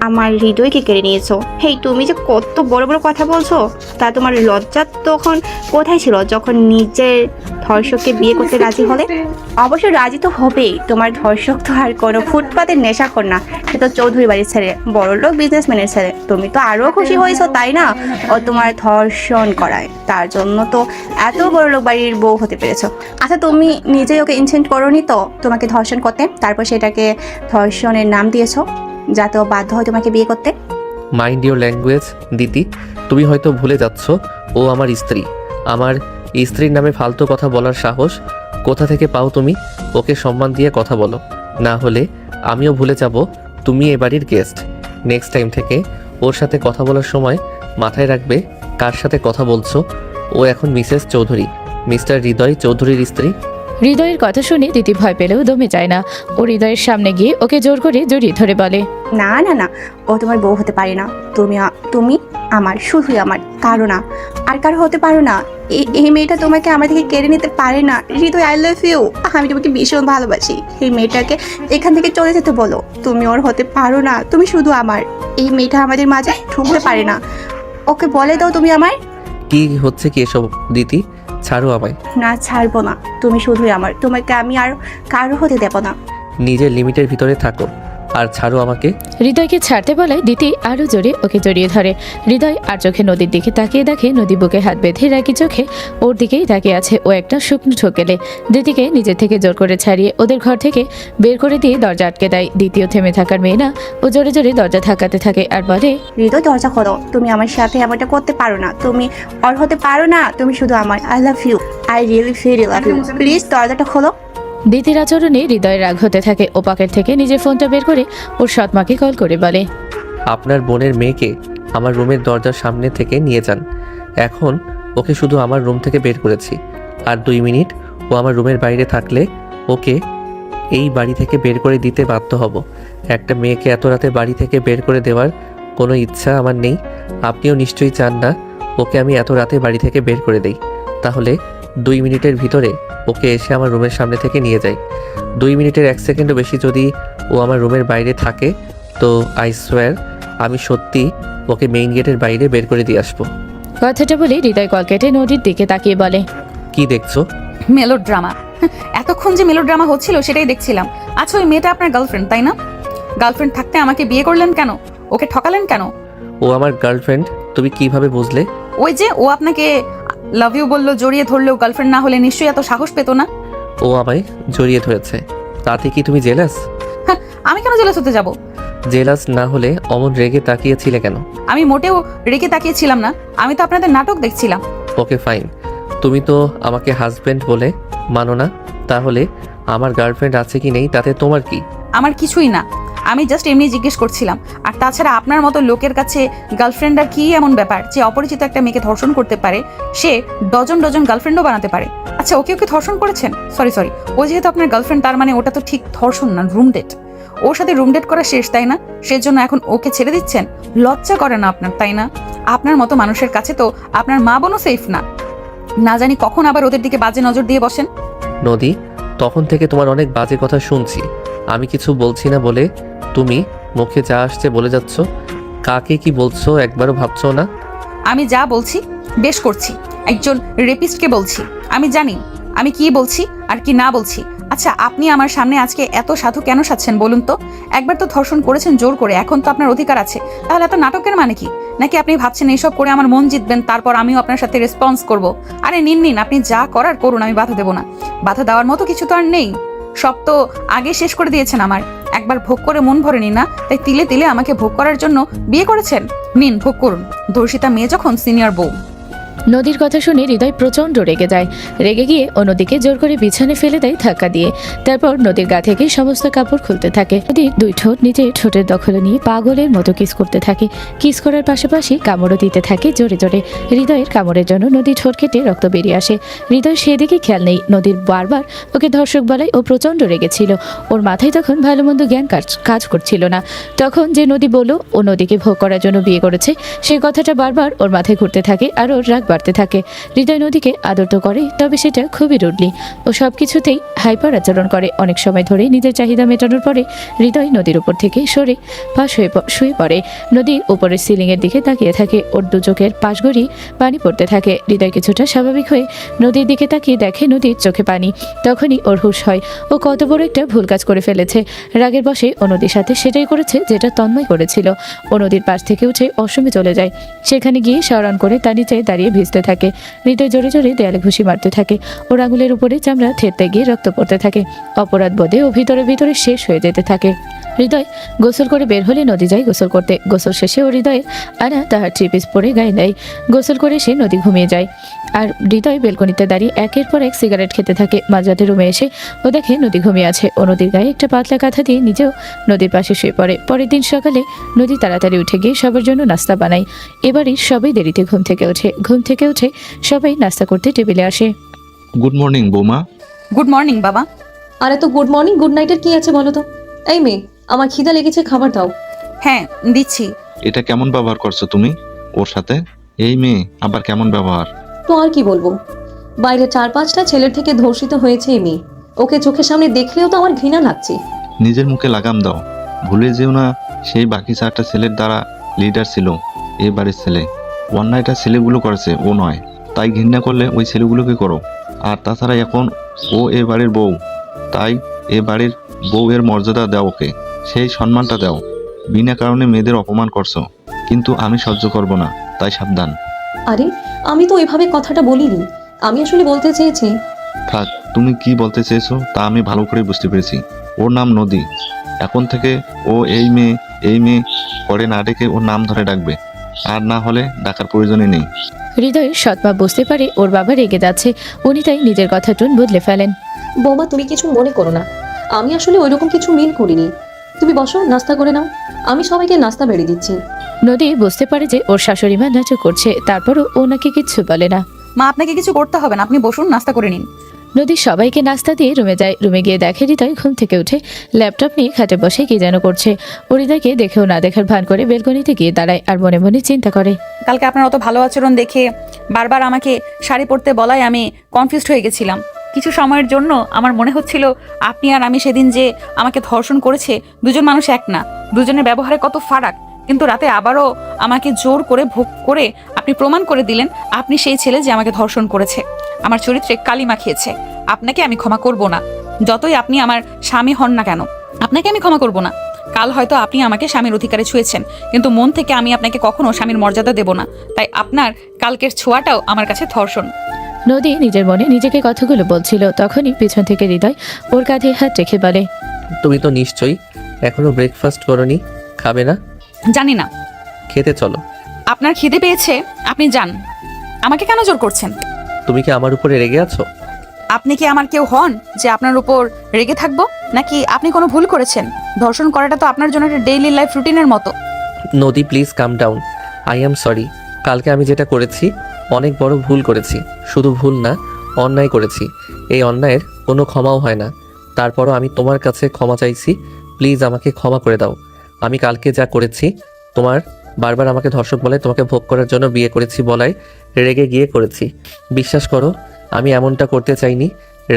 S5: আমার হৃদয়কে কেড়ে নিয়েছো। হেই, তুমি যে কত বড় বড় কথা বলছো, তা তোমার লজ্জা তখন কোথায় ছিল যখন নিজের ধর্ষককে বিয়ে করতে রাজি হলে? অবশ্যই রাজি তো হবেই, তোমার ধর্ষক তো আর কোনো ফুটপাতের নেশাখোর না, সে তো চৌধুরী বাড়ির ছেলে, বড়লোক বিজনেসম্যানের ছেলে। তুমি তো আরও খুশি হয়েছো তাই না ও তোমার ধর্ষণ করায়, তার জন্য তো এত বড়লোক বাড়ির বউ হতে পেরেছো। আচ্ছা, তুমি নিজেই ওকে ইনসেন্ট করোনি তো তোমাকে ধর্ষণ করতে, তারপর সেটাকে ধর্ষণের নাম দিয়েছো যাতে ও বাধ্য হয় তোমাকে বিয়ে করতে।
S2: মাইন্ড ইউর ল্যাঙ্গুয়েজ দিদি, তুমি হয়তো ভুলে যাচ্ছ ও আমার স্ত্রী। আমার স্ত্রীর নামে ফালতু কথা বলার সাহস কোথা থেকে পাও তুমি? ওকে সম্মান দিয়ে কথা বলো, না হলে আমিও ভুলে যাব তুমি এ বাড়ির গেস্ট। নেক্সট টাইম থেকে ওর সাথে কথা বলার সময় মাথায় রাখবে কার সাথে কথা বলছো। ও এখন মিসেস চৌধুরী, মিস্টার হৃদয় চৌধুরীর স্ত্রী।
S1: হৃদয়ের কথা শুনে দিতি ভয় পেলেও দমে যায় না। ও হৃদয়ের সামনে গিয়ে ওকে জোর করে জড়িয়ে ধরে বলে,
S5: না না না, ও তোমার বউ হতে পারে না। তুমি আমার, শুধুই আমার, কারো না, আর কারো হতে পারো না। এই মেয়েটা তোমাকে আমার থেকে কেড়ে নিতে পারে না। হৃদয়, আই লাভ ইউ, আমি তোমাকে ভীষণ ভালোবাসি। এই মেয়েটাকে এখান থেকে চলে যেতে বলো, তুমি ওর হতে পারো না, তুমি শুধু আমার। এই মেয়েটা আমাদের মাঝে ঢুকতে পারে না, ওকে বলে দাও তুমি আমার।
S2: কি হচ্ছে কি এসব দিদি? ছাড়ো আমায়।
S5: না, ছাড়বো না, তুমি শুধুই আমার, তোমাকে আমি আর কারো হতে দেবো না।
S2: নিজের লিমিটের ভিতরে থাকো আর ছাড়ো আমাকে।
S1: হৃদয়কে ছাড়তে বলায় দিতি আরো জোরে ওকে জড়িয়ে ধরে। হৃদয় আর চোখে নদীর দিকে তাকিয়ে দেখে নদী বুকে হাত বেঁধে রাগি চোখে ওর দিকেই তাকিয়ে আছে। ও একটা শুকনো ঠোকেলে দিতিকে নিজের থেকে জোর করে ছাড়িয়ে ওদের ঘর থেকে বের করে দিয়ে দরজা আটকে দেয়। দ্বিতীয় থেমে থাকার মেয়ে না, ও জোরে জোরে দরজা ধাক্কাতে থাকে আর বলে,
S5: হৃদয় দরজা খোলো, তুমি আমার সাথে এমনটা করতে পারো না, তুমি অর হতে পারো না, তুমি শুধু আমার। I love you, I really feel love you, please দরজাটা খোলো।
S1: দিতির আচরণে হৃদয়ের রাগ হতে থাকে। ও পকেট থেকে নিজের ফোনটা বের করে ওর সৎমাকে কল করে বলে,
S2: আপনার বোনের মেয়েকে আমার রুমের দরজার সামনে থেকে নিয়ে যান। এখন ওকে শুধু আমার রুম থেকে বের করেছি, আর 2 মিনিট ও আমার রুমের বাইরে থাকলে ওকে এই বাড়ি থেকে বের করে দিতে বাধ্য হব। একটা মেয়েকে এত রাতে বাড়ি থেকে বের করে দেওয়ার কোনো ইচ্ছা আমার নেই। আপনিও নিশ্চয়ই চান না ওকে আমি এত রাতে বাড়ি থেকে বের করে দেই। তাহলে 2 মিনিটের ভিতরে ওকে এসে আমার রুমের সামনে থেকে নিয়ে যাই। 2 মিনিটের 1 সেকেন্ডও বেশি যদি ও আমার রুমের বাইরে থাকে তো আই সোয়ার আমি সত্যি ওকে মেইন গেটের বাইরে বের করে দিয়ে আসবো।
S1: কথাটা বলে হৃদয় কল কেটে নদীর দিকে তাকিয়ে বলে,
S2: কি দেখছো?
S3: মেলোড্রামা। এতক্ষণ যে মেলোড্রামা হচ্ছিল সেটাই দেখছিলাম। আচ্ছা, ওই মেয়েটা আপনার গার্লফ্রেন্ড তাই না? গার্লফ্রেন্ড থাকতে আমাকে বিয়ে করলেন কেন? ওকে ঠকালেন কেন?
S2: ও আমার গার্লফ্রেন্ড তুমি কিভাবে বুঝলে?
S3: ওই যে ও আপনাকে লাভ ইউ বললো, জড়িয়ে ধরলেও গার্লফ্রেন্ড না হলে নিশ্চয়ই এত সাহস পেতো না।
S2: ও আমায় জড়িয়ে ধরেছে, তাতে কি তুমি জেলাস?
S3: হ্যাঁ, আমি কেন জেলাস হতে যাব?
S2: জেলাস না হলে অমন রেগে তাকিয়েছিলে কেন?
S3: আমি মোটেও রেগে তাকিয়েছিলাম না, আমি তো আপনাদের নাটক দেখছিলাম।
S2: ওকে ফাইন, তুমি তো আমাকে হাজবেন্ড বলে মানো না, তাহলে আমার গার্লফ্রেন্ড আছে কি নেই তাতে তোমার কি?
S3: আমার কিছুই না, আমি জাস্ট এমনি জিজ্ঞেস করছিলাম। আর তাছাড়া আপনার মতো লোকের কাছে গার্লফ্রেন্ড আর কি এমন ব্যাপার যে অপরিচিত একটা মেয়েকে ধর্ষণ করতে পারে, সে ডজন ডজন গার্লফ্রেন্ডও বানাতে পারে। আচ্ছা, ওকে ধর্ষণ করেছেন? সরি, ও যেহেতু আপনার গার্লফ্রেন্ড তার মানে ওটা তো ঠিক ধর্ষণ না, রুম ডেট। ওর সাথে রুম ডেট করা শেষ, তাই না? সেজন্য এখন ওকে ছেড়ে দিচ্ছেন? লজ্জা করে না আপনার, তাই না? আপনার মতো মানুষের কাছে তো আপনার মা বোনও সেফ না। না জানি কখন আবার ওদের দিকে বাজে নজর দিয়ে বসেন।
S2: নদী, তখন থেকে তোমার অনেক বাজে কথা শুনছি। আমি কিছু বলছি না বলে তুমি মুখে যা আসছে বলে যাচ্ছ। কাকে কি বলছো একবারও ভাবছো না?
S3: আমি যা বলছি বেশ করছি, একজন রেপিস্টকে বলছি। আমি জানি আমি কি বলছি আর কি না বলছি। আচ্ছা, আপনি আমার সামনে আজকে এত সাধু কেন সাজছেন বলুন তো? একবার তো ধর্ষণ করেছেন জোর করে, এখন তো আপনার অধিকার আছে। তাহলে এত নাটকের মানে কি? নাকি আপনি ভাবছেন এইসব করে আমার মন জিতবেন, তারপর আমিও আপনার সাথে রেসপন্স করব? আরে নিন, আপনি যা করার করুন, আমি বাধা দেবো না। বাধা দেওয়ার মতো কিছু তো আর নেই, সব তো আগে শেষ করে দিয়েছেন আমার। একবার ভোগ করে মন ভরেনি না, তাই তিলে তিলে আমাকে ভোগ করার জন্য বিয়ে করেছেন। নিন, ভোগ করুন। ধর্ষিতা মেয়ে যখন সিনিয়র বউ।
S1: নদীর কথা শুনে হৃদয় প্রচণ্ড রেগে যায়। রেগে গিয়ে ও নদীকে জোর করে বিছানে ফেলে দেয় ধাক্কা দিয়ে। তারপর নদীর গা থেকে সমস্ত কাপড় খুলতে থাকে। নদীর 2 ঠোঁট নিজের ঠোঁটের দখলে নিয়ে পাগলের মতো কিস করতে থাকে। কিস করার পাশাপাশি কামড়ও দিতে থাকে জোরে জোরে। হৃদয়ের কামড়ের জন্য নদী ঠোঁট কেটে রক্ত বেরিয়ে আসে। হৃদয় সেদিকে খেয়াল নেই। নদীর বারবার ওকে ধর্ষক বলায় ও প্রচণ্ড রেগেছিল। ওর মাথায় তখন ভালো মন্দ জ্ঞান কাজ করছিল না। তখন যে নদী বলল ও নদীকে ভোগ করার জন্য বিয়ে করেছে, সেই কথাটা বারবার ওর মাথায় ঘুরতে থাকে আর ওর রাগ বাড়তে থাকে। হৃদয় নদীকে আদর তো করে, তবে সেটা খুবই রুডলি। ও সব কিছুতেই হাইপার আচরণ করে। অনেক সময় ধরে নিজের চাহিদা মেটানোর পরে হৃদয় নদীর উপর থেকে সরে পাশ হয়ে শুয়ে পড়ে। নদীর উপরের সিলিংয়ের দিকে তাকিয়ে থাকে। ওর 2 চোখের পাশ গড়িয়ে পানি পড়তে থাকে। হৃদয় কিছুটা স্বাভাবিক হয়ে নদীর দিকে তাকিয়ে দেখে নদীর চোখে পানি। তখনই ওর হুঁশ হয়, ও কত বড় একটা ভুল কাজ করে ফেলেছে। রাগের বশে ও নদীর সাথে সেটাই করেছে যেটা তন্ময় করেছিল। ও নদীর পাশ থেকে উঠে অসমে চলে যায়। সেখানে গিয়ে শরণ করে তার নিচে দাঁড়িয়ে ভিজতে থাকে। হৃদয় জোরে জোরে দেয়ালে ঘুষি মারতে থাকে। ওর আঙুলের উপরে চামড়া থেততে গিয়ে রক্ত পড়তে থাকে। অপরাধ বোধে ও ভিতরে ভিতরে শেষ হয়ে যেতে থাকে। হৃদয় গোসল করে বের হলে নদী যায় গোসল করতে। গোসল শেষে ও হৃদয়ের আনা তাহার 3 পিস পরে গায়ে দেয়। গোসল করে সে নদী ঘুমিয়ে যায়। আর হৃদয় বেলকনিতে দাঁড়িয়ে একের পর এক সিগারেট খেতে থাকে। মাঝরাতে রুমে এসে ও দেখে নদী ঘুমিয়ে আছে। ও নদীর গায়ে একটা পাতলা কাঁথা দিয়ে নিজেও নদীর পাশে শুয়ে পড়ে। পরের দিন সকালে নদী তাড়াতাড়ি উঠে গিয়ে সবার জন্য নাস্তা বানায়। এবারই সবাই দেরিতে ঘুম থেকে উঠে সবাই নাস্তা করতে টেবিলে আসে।
S6: গুড মর্নিং বৌমা।
S3: গুড মর্নিং বাবা।
S4: আর এত গুড মর্নিং গুড নাইটের কি আছে বলো তো? এই মেয়ে, আমার খিদা লেগেছে, খাবার দাও।
S3: হ্যাঁ, দিচ্ছি।
S6: এটা কেমন ব্যবহার করছো তুমি ওর সাথে? এই মেয়ে আবার কেমন ব্যবহার?
S4: তো আর কি বলবো, বাইরে 4-5টা ছেলের থেকে ধর্ষিত হয়েছে এই মেয়ে। ওকে চোখের সামনে দেখলেও তো আমার ঘৃণা লাগছে।
S6: নিজের মুখে লাগাম দাও। ভুলে যেও না সেই বাকি 4টা ছেলের দ্বারা লিডার ছিল এই বাড়ির ছেলে। অন্যায়টা ছেলেগুলো করেছে, ও নয়। তাই ঘৃণা করলে ওই ছেলেগুলোকে করো। আর তাছাড়া এখন ও এ বাড়ির বউ, তাই এ বাড়ির বউয়ের মর্যাদা দাও ওকে, সেই সম্মানটা দাও। বিনা কারণে মেয়েদের অপমান করছো, কিন্তু আমি সহ্য করব না, তাই সাবধান।
S4: আরে আমি তো এভাবে কথাটা বলিনি, আমি আসলে বলতে চেয়েছি।
S6: থাক, তুমি কি বলতে চেয়েছো তা আমি ভালো করে বুঝতে পেরেছি। ওর নাম নদী। এখন থেকে ও এই মেয়ে করে না ডেকে ওর নাম ধরে ডাকবে, আর না হলে ডাকার প্রয়োজনই নেই।
S1: হৃদয়ের সৎমা বুঝতে পারে ওর বাবা রেগে যাচ্ছে, উনি তাই নিজের কথা টোন বদলে ফেলেন।
S4: বৌমা তুমি কিছু মনে করো না, আমি আসলে ওইরকম কিছু মিন করিনি। তুমি বসো, নাস্তা করে নাও, আমি সবাইকে নাস্তা বেড়ে দিচ্ছি।
S1: নদী বুঝতে পারে যে ওর শাশুড়ি মা নাটক করছে, তারপরও ও নাকি কিচ্ছু বলে না।
S3: মা আপনাকে কিছু করতে হবে না, আপনি বসুন, নাস্তা করে নিন।
S1: নদী সবাইকে নাস্তা দিয়ে রুমে যায়। রুমে গিয়ে দেখে হৃদয় ঘুম থেকে উঠে ল্যাপটপ নিয়ে খাটে বসে কি যেন করছে। ও হৃদয়কে দেখেও না দেখার ভান করে বেলকনিতে গিয়ে দাঁড়ায় আর মনে মনে চিন্তা করে।
S3: কালকে আপনার অত ভালো আচরণ দেখে বারবার আমাকে শাড়ি পরতে বলায় আমি কনফিউজড হয়ে গেছিলাম। কিছু সময়ের জন্য আমার মনে হচ্ছিল আপনি আর আমি সেদিন যে আমাকে ধর্ষণ করেছে, দুজন মানুষ এক না, দুজনের ব্যবহারে কত ফারাক। কিন্তু রাতে আবারও আমাকে জোর করে ভোগ করে আপনি প্রমাণ করে দিলেন আপনি সেই ছেলে যে আমাকে ধর্ষণ করেছে, আমার চরিত্রে কালি মাখিয়েছে। আপনাকে আমি ক্ষমা করব না, যতই আপনি আমার স্বামী হন না কেন, আপনাকে আমি ক্ষমা করব না। কাল হয়তো আপনি আমাকে স্বামীর অধিকারে ছুঁয়েছেন, কিন্তু মন থেকে আমি আপনাকে কখনো স্বামীর মর্যাদা দেব না। তাই আপনার কালকের ছোঁয়াটাও আমার কাছে ধর্ষণ।
S1: নদী নিজের মনে নিজেকে কথাগুলো বলছিল, তখনই পিছন থেকে হৃদয় ওর কাঁধে হাত রেখে বলে,
S2: তুমি তো নিশ্চয়ই এখনো ব্রেকফাস্ট করোনি, খাবে না?
S3: জানি না,
S2: খেতে চলো।
S3: আপনার খিদে পেয়েছে, আপনি যান, আমাকে কেন জোর করছেন?
S2: তুমি কি আমার উপরে রেগে আছো?
S3: আপনি কি আমার কেউ হন যে আপনার উপর রেগে থাকবো? নাকি আপনি কোনো ভুল করেছেন? ধর্ষণ করাটা তো আপনার জন্য একটা ডেইলি লাইফ রুটিনের মতো।
S2: Nadi please calm down, I am sorry. কালকে আমি যেটা করেছি অনেক বড় ভুল করেছি, শুধু ভুল না অন্যায় করেছি। এই অন্যায়ের কোনো ক্ষমাও হয় না, তারপরও আমি তোমার কাছে ক্ষমা চাইছি, প্লিজ আমাকে ক্ষমা করে দাও। আমি কালকে যা করেছি, তোমার বারবার আমাকে ধর্ষক বলে তোমাকে ভোগ করার জন্য বিয়ে করেছি বলায় রেগে গিয়ে করেছি। বিশ্বাস করো আমি এমনটা করতে চাইনি,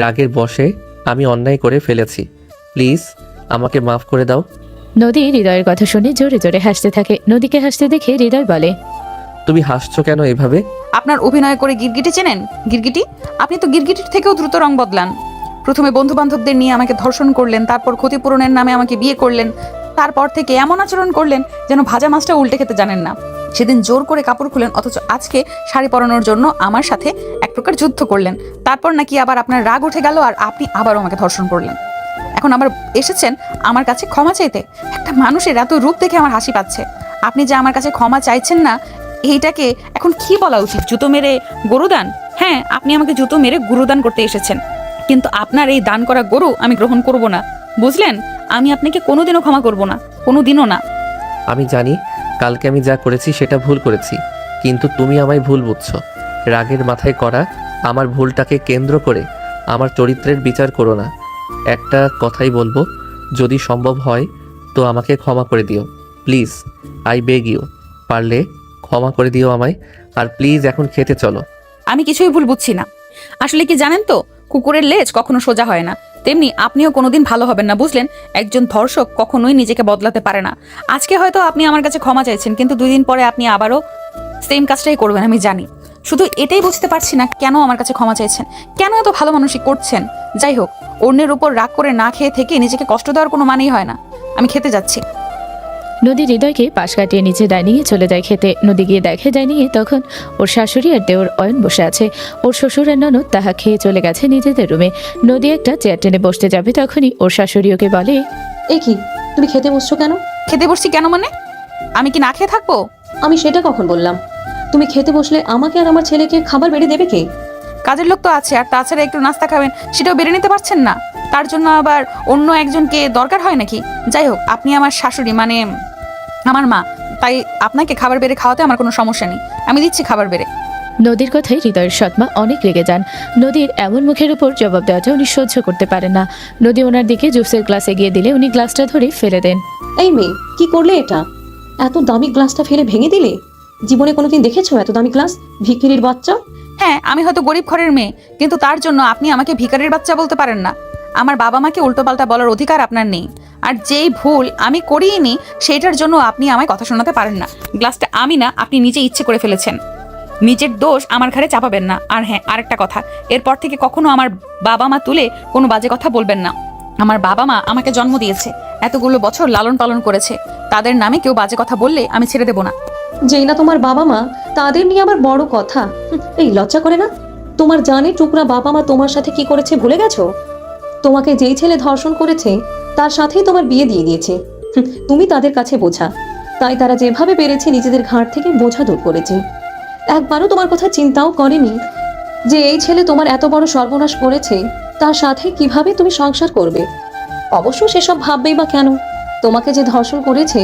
S2: রাগের বশে আমি অন্যায় করে ফেলেছি, প্লিজ আমাকে মাফ করে দাও।
S1: নদী হৃদয়ের কথা শুনে জোরে জোরে হাসতে থাকে। নদীকে হাসতে দেখে হৃদয় বলে,
S2: তুমি হাসছো কেন এভাবে?
S3: আপনার অভিনয় করে গিরগিটি চেনেন? গিরগিটি, আপনি তো গিরগিটির থেকেও দ্রুত রং বদলান। প্রথমে বন্ধু বান্ধবদের নিয়ে আমাকে ধর্ষণ করলেন, তারপর ক্ষতিপূরণের নামে আমাকে বিয়ে করলেন, তারপর থেকে এমন আচরণ করলেন যেন ভাজা মাছটা উল্টে খেতে জানেন না। সেদিন জোর করে কাপড় খুলেন, অথচ আজকে শাড়ি পরানোর জন্য আমার সাথে এক প্রকার যুদ্ধ করলেন। তারপর নাকি আবার আপনার রাগ উঠে গেল আর আপনি আবারও আমাকে ধর্ষণ করলেন। এখন আবার এসেছেন আমার কাছে ক্ষমা চাইতে। একটা মানুষের এত রূপ দেখে আমার হাসি পাচ্ছে। আপনি যে আমার কাছে ক্ষমা চাইছেন না, এইটাকে এখন কি বলা উচিত? জুতো মেরে গরুদান? হ্যাঁ, আপনি আমাকে জুতো মেরে গরুদান করতে এসেছেন, কিন্তু আপনার এই দান করা গরু আমি গ্রহণ করব না, বুঝলেন? আমি আপনাকে কোনোদিনও ক্ষমা করব না, কোনোদিনও না।
S2: আমি জানি কালকে আমি যা করেছি সেটা ভুল করেছি, কিন্তু তুমি আমায় ভুল বুঝছো। রাগের মাথায় করা আমার ভুলটাকে কেন্দ্র করে আমার চরিত্রের বিচার করো না। একটা কথাই বলবো, যদি সম্ভব হয় তো আমাকে ক্ষমা করে দিও, প্লিজ, আই বেগ ইউ। পারলে ক্ষমা করে দিও আমায়, আর প্লিজ এখন খেতে চলো।
S3: আমি কিছুই ভুল বুঝছি না। আসলে কি জানেন তো, কুকুরের লেজ কখনো সোজা হয় না, তেমনি আপনিও কোনোদিন ভালো হবেন না, বুঝলেন? একজন ধর্ষক কখনোই নিজেকে বদলাতে পারে না। আজকে হয়তো আপনি আমার কাছে ক্ষমা চাইছেন, কিন্তু 2 দিন পরে আপনি আবারও সেম কাজটাই করবেন, আমি জানি। শুধু এটাই বুঝতে পারছি না কেন আমার কাছে ক্ষমা চাইছেন, কেন এত ভালো মানুষই করছেন। যাই হোক, অন্যের উপর রাগ করে না খেয়ে থেকে নিজেকে কষ্ট দেওয়ার কোনো মানেই হয় না। আমি খেতে যাচ্ছি।
S1: নদী হৃদয়কে পাশ কাটিয়ে নিচে ডাইনিংয়ে চলে যায় খেতে। নদী গিয়ে দেখে ডাইনিংয়ে তখন ওর শাশুড়ি আর দেওর অয়ন বসে আছে। ওর শ্বশুর আর ননদ তাহা খেয়ে চলে গেছে নিজেদের রুমে। নদী একটা চেয়ার টেনে বসতে যাবে, তখনই ওর শাশুড়ি ওকে বলে,
S4: এ কি, তুমি খেতে বসছো কেন?
S3: খেতে বসছি কেন মানে? আমি কি না খেয়ে থাকবো?
S4: আমি সেটা কখন বললাম? তুমি খেতে বসলে আমাকে আর আমার ছেলেকে খাবার বেড়ে দেবে কে?
S3: কাজের লোক তো আছে, আর তাছাড়া একটু নাস্তা খাবেন সেটাও বেড়ে নিতে পারছেন না, তার জন্য আবার অন্য একজনকে দরকার হয় নাকি? যাই হোক, আপনি আমার শাশুড়ি, মানে আমার মা, তাই আপনাকে খাবার বেড়ে খাওয়াতে আমার কোনো সমস্যা নেই, আমি দিচ্ছি খাবার বেড়ে।
S1: নদীর কথায় হৃদয়ের সৎমা অনেক রেগে যান। নদীর এমন মুখের উপর জবাব দেওয়াটা উনি সহ্য করতে পারেন না। নদী ওনার দিকে জুসের গ্লাস এগিয়ে দিলে উনি গ্লাসটা ধরে ফেলে দেন।
S4: এই মেয়ে, কি করলে এটা? এত দামি গ্লাসটা ফেলে ভেঙে দিলে? জীবনে কোনোদিন দেখেছো এত দামি গ্লাস? ভিখিরির বাচ্চা।
S3: হ্যাঁ, আমি হয়তো গরিব ঘরের মেয়ে, কিন্তু তার জন্য আপনি আমাকে ভিখারির বাচ্চা বলতে পারেন না। আমার বাবা মাকে উল্টোপাল্টা বলার অধিকার আপনার নেই, আর যেই ভুল আমি করিনি সেইটার জন্য আপনি আমায় কথা শোনাতে পারেন না। গ্লাসটা আমি না, আপনি নিজে ইচ্ছে করে ফেলেছেন। নিজের দোষ আমার ঘাড়ে চাপাবেন না। আর হ্যাঁ, আরেকটা কথা, এরপর থেকে কখনো আমার বাবা মা তুলে কোনো বাজে কথা বলবেন না। আমার বাবা মা আমাকে জন্ম দিয়েছে, এতগুলো বছর লালন পালন করেছে, তাদের নামে কেউ বাজে কথা বললে আমি ছেড়ে দেবো না।
S4: যেই না তোমার বাবা মা, তাদের নিয়ে আবার বড় কথা। এই লজ্জা করে না? তোমার জানের টুকরা বাবা মা তোমার সাথে কি করেছে ভুলে গেছো? তোমাকে যেই ছেলে ধর্ষণ করেছে তার সাথেই তোমার বিয়ে দিয়ে দিয়েছে। তুমি তাদের কাছে বোঝা, তাই তারা যেভাবে পেরেছে নিজেদের ঘাড় থেকে বোঝা দূর করেছে। একবারও তোমার কথা চিন্তাও করেনি যে এই ছেলে তোমার এত বড় সর্বনাশ করেছে, তার সাথে কিভাবে তুমি সংসার করবে। অবশ্য সেসব ভাববেই বা কেন? তোমাকে যে ধর্ষণ করেছে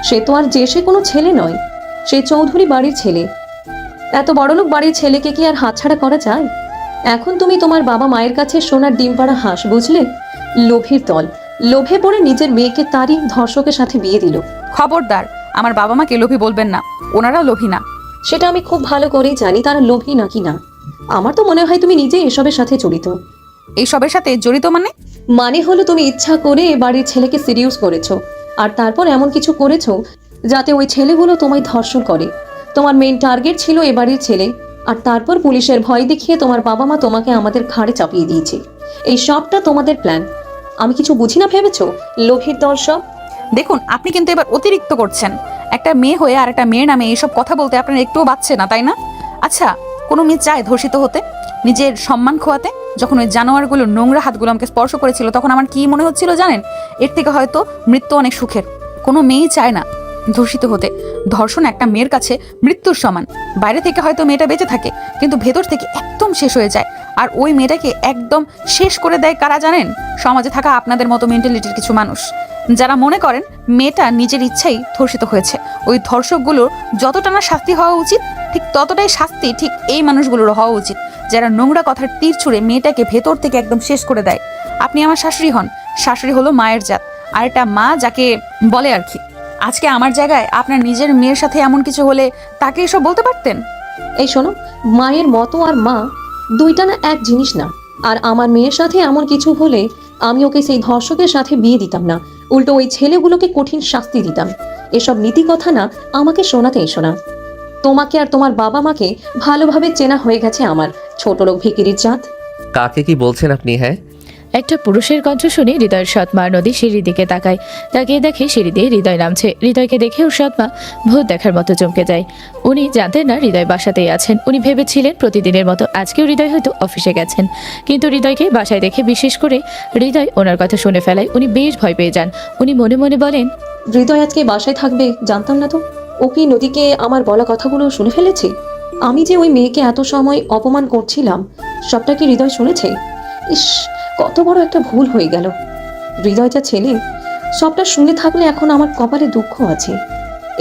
S4: সে তো আর যে সে কোনো ছেলে নয়, সে চৌধুরী বাড়ির ছেলে। এত বড়লোক বাড়ির ছেলেকে কি আর হাতছাড়া করা যায়? এখন তুমি তোমার বাবা মায়ের কাছে সোনার ডিম পাড়া হাঁস, বুঝলে? লোভের দল, লোভে পড়ে নিজের মেয়েকে তারই ধর্ষকের সাথে বিয়ে দিল।
S3: খবরদার, আমার বাবা মাকে লোভী বলবেন না, ওনারাও লোভী না।
S4: সেটা আমি খুব ভালো করেই জানি তারা লোভী নাকি না। আমার তো মনে হয় তুমি নিজেই এসবের সাথে জড়িত।
S3: এইসবের সাথে জড়িত
S4: মানে হলো তুমি ইচ্ছা করে এ বাড়ির ছেলেকে সিরিয়াস করেছো, আর তারপর এমন কিছু করেছো যাতে ওই ছেলেগুলো তোমায় ধর্ষণ করে। তোমার মেইন টার্গেট ছিল এ বাড়ির ছেলে, আর তারপর পুলিশের ভয় দেখিয়ে তোমার বাবা মা তোমাকে আমাদের ঘাড়ে চাপিয়ে দিয়েছে। এই সবটা তোমাদের প্ল্যান। আমি কিছু বুঝি না ভেবেছো? লোভীর দল সব।
S3: দেখুন, আপনি কিন্তু এবার অতিরিক্ত করছেন। একটা মেয়ে হয়ে আর একটা মেয়ের নামে এইসব কথা বলতে আপনার একটুও বাচ্ছে না, তাই না? আচ্ছা, কোনো মেয়ে চায় ধর্ষিত হতে, নিজের সম্মান খোয়াতে? যখন ওই জানোয়ারগুলো নোংরা হাতগুলো আমাকে স্পর্শ করেছিল তখন আমার কি মনে হচ্ছিল জানেন? এর থেকে হয়তো মৃত্যু অনেক সুখের। কোনো মেয়েই চায় না ধর্ষিত হতে। ধর্ষণ একটা মেয়ের কাছে মৃত্যুর সমান। বাইরে থেকে হয়তো মেয়েটা বেঁচে থাকে, কিন্তু ভেতর থেকে একদম শেষ হয়ে যায়। আর ওই মেয়েটাকে একদম শেষ করে দেয় কারা জানেন? সমাজে থাকা আপনাদের মতো মেন্টালিটির কিছু মানুষ, যারা মনে করেন মেয়েটা নিজের ইচ্ছাই ধর্ষিত হয়েছে। ওই ধর্ষকগুলোর যতটা না শাস্তি হওয়া উচিত, ঠিক ততটাই শাস্তি ঠিক এই মানুষগুলোর হওয়া উচিত, যারা নোংরা কথার তীর ছুঁড়ে মেয়েটাকে ভেতর থেকে একদম শেষ করে দেয়। আপনি আমার শাশুড়ি হন, শাশুড়ি হলো মায়ের জাত, আর এটা মা যাকে বলে আর কি। আজকে আমার জায়গায় আপনার নিজের মেয়ের সাথে এমন কিছু হলে তাকে এসব বলতে পারতেন?
S4: এই শোনো, মায়ের মতো আর মা দুইটা না এক জিনিস না। আর আমার মেয়ের সাথে এমন কিছু হলে আমি ওকে সেই ধর্ষকের সাথে বিয়ে দিতাম না, উল্টো ওই ছেলেগুলোকে কঠিন শাস্তি দিতাম। এসব নীতি কথা না আমাকে শোনাতে এসো না। তোমাকে আর তোমার বাবা মাকে ভালোভাবে চেনা হয়ে গেছে আমার, ছোট লোক ভিকিরির জাত।
S2: কাকে কি বলছেন আপনি? হ্যাঁ,
S1: একটা পুরুষের কণ্ঠ শুনে হৃদয়ের সৎমা নদী সিঁড়ির দিকে তাকায়। তাকিয়ে দেখে সিঁড়ি দিয়ে হৃদয় নামছে। হৃদয়কে দেখে ওর সৎমা ভূত দেখার মতো চমকে যায়। উনি জানতেন না হৃদয় বাসাতেই আছেন। উনি ভেবেছিলেন প্রতিদিনের মতো আজকেও হৃদয় হয়তো অফিসে গেছেন, কিন্তু হৃদয়কে বাসায় দেখে, বিশেষ করে হৃদয় ওনার কথা শুনে ফেলায় উনি বেশ ভয় পেয়ে যান। উনি মনে মনে বলেন,
S4: হৃদয় আজকে বাসায় থাকবে জানতাম না তো। ও কি নদীকে আমার বলা কথাগুলো শুনে ফেলেছে? আমি যে ওই মেয়েকে এত সময় অপমান করছিলাম সবটা কি হৃদয় শুনেছে? ইস, কত বড় একটা ভুল হয়ে গেল। হৃদয় যা ছেলে, সবটা শুনে থাকলে এখন আমার কপালে দুঃখ আছে।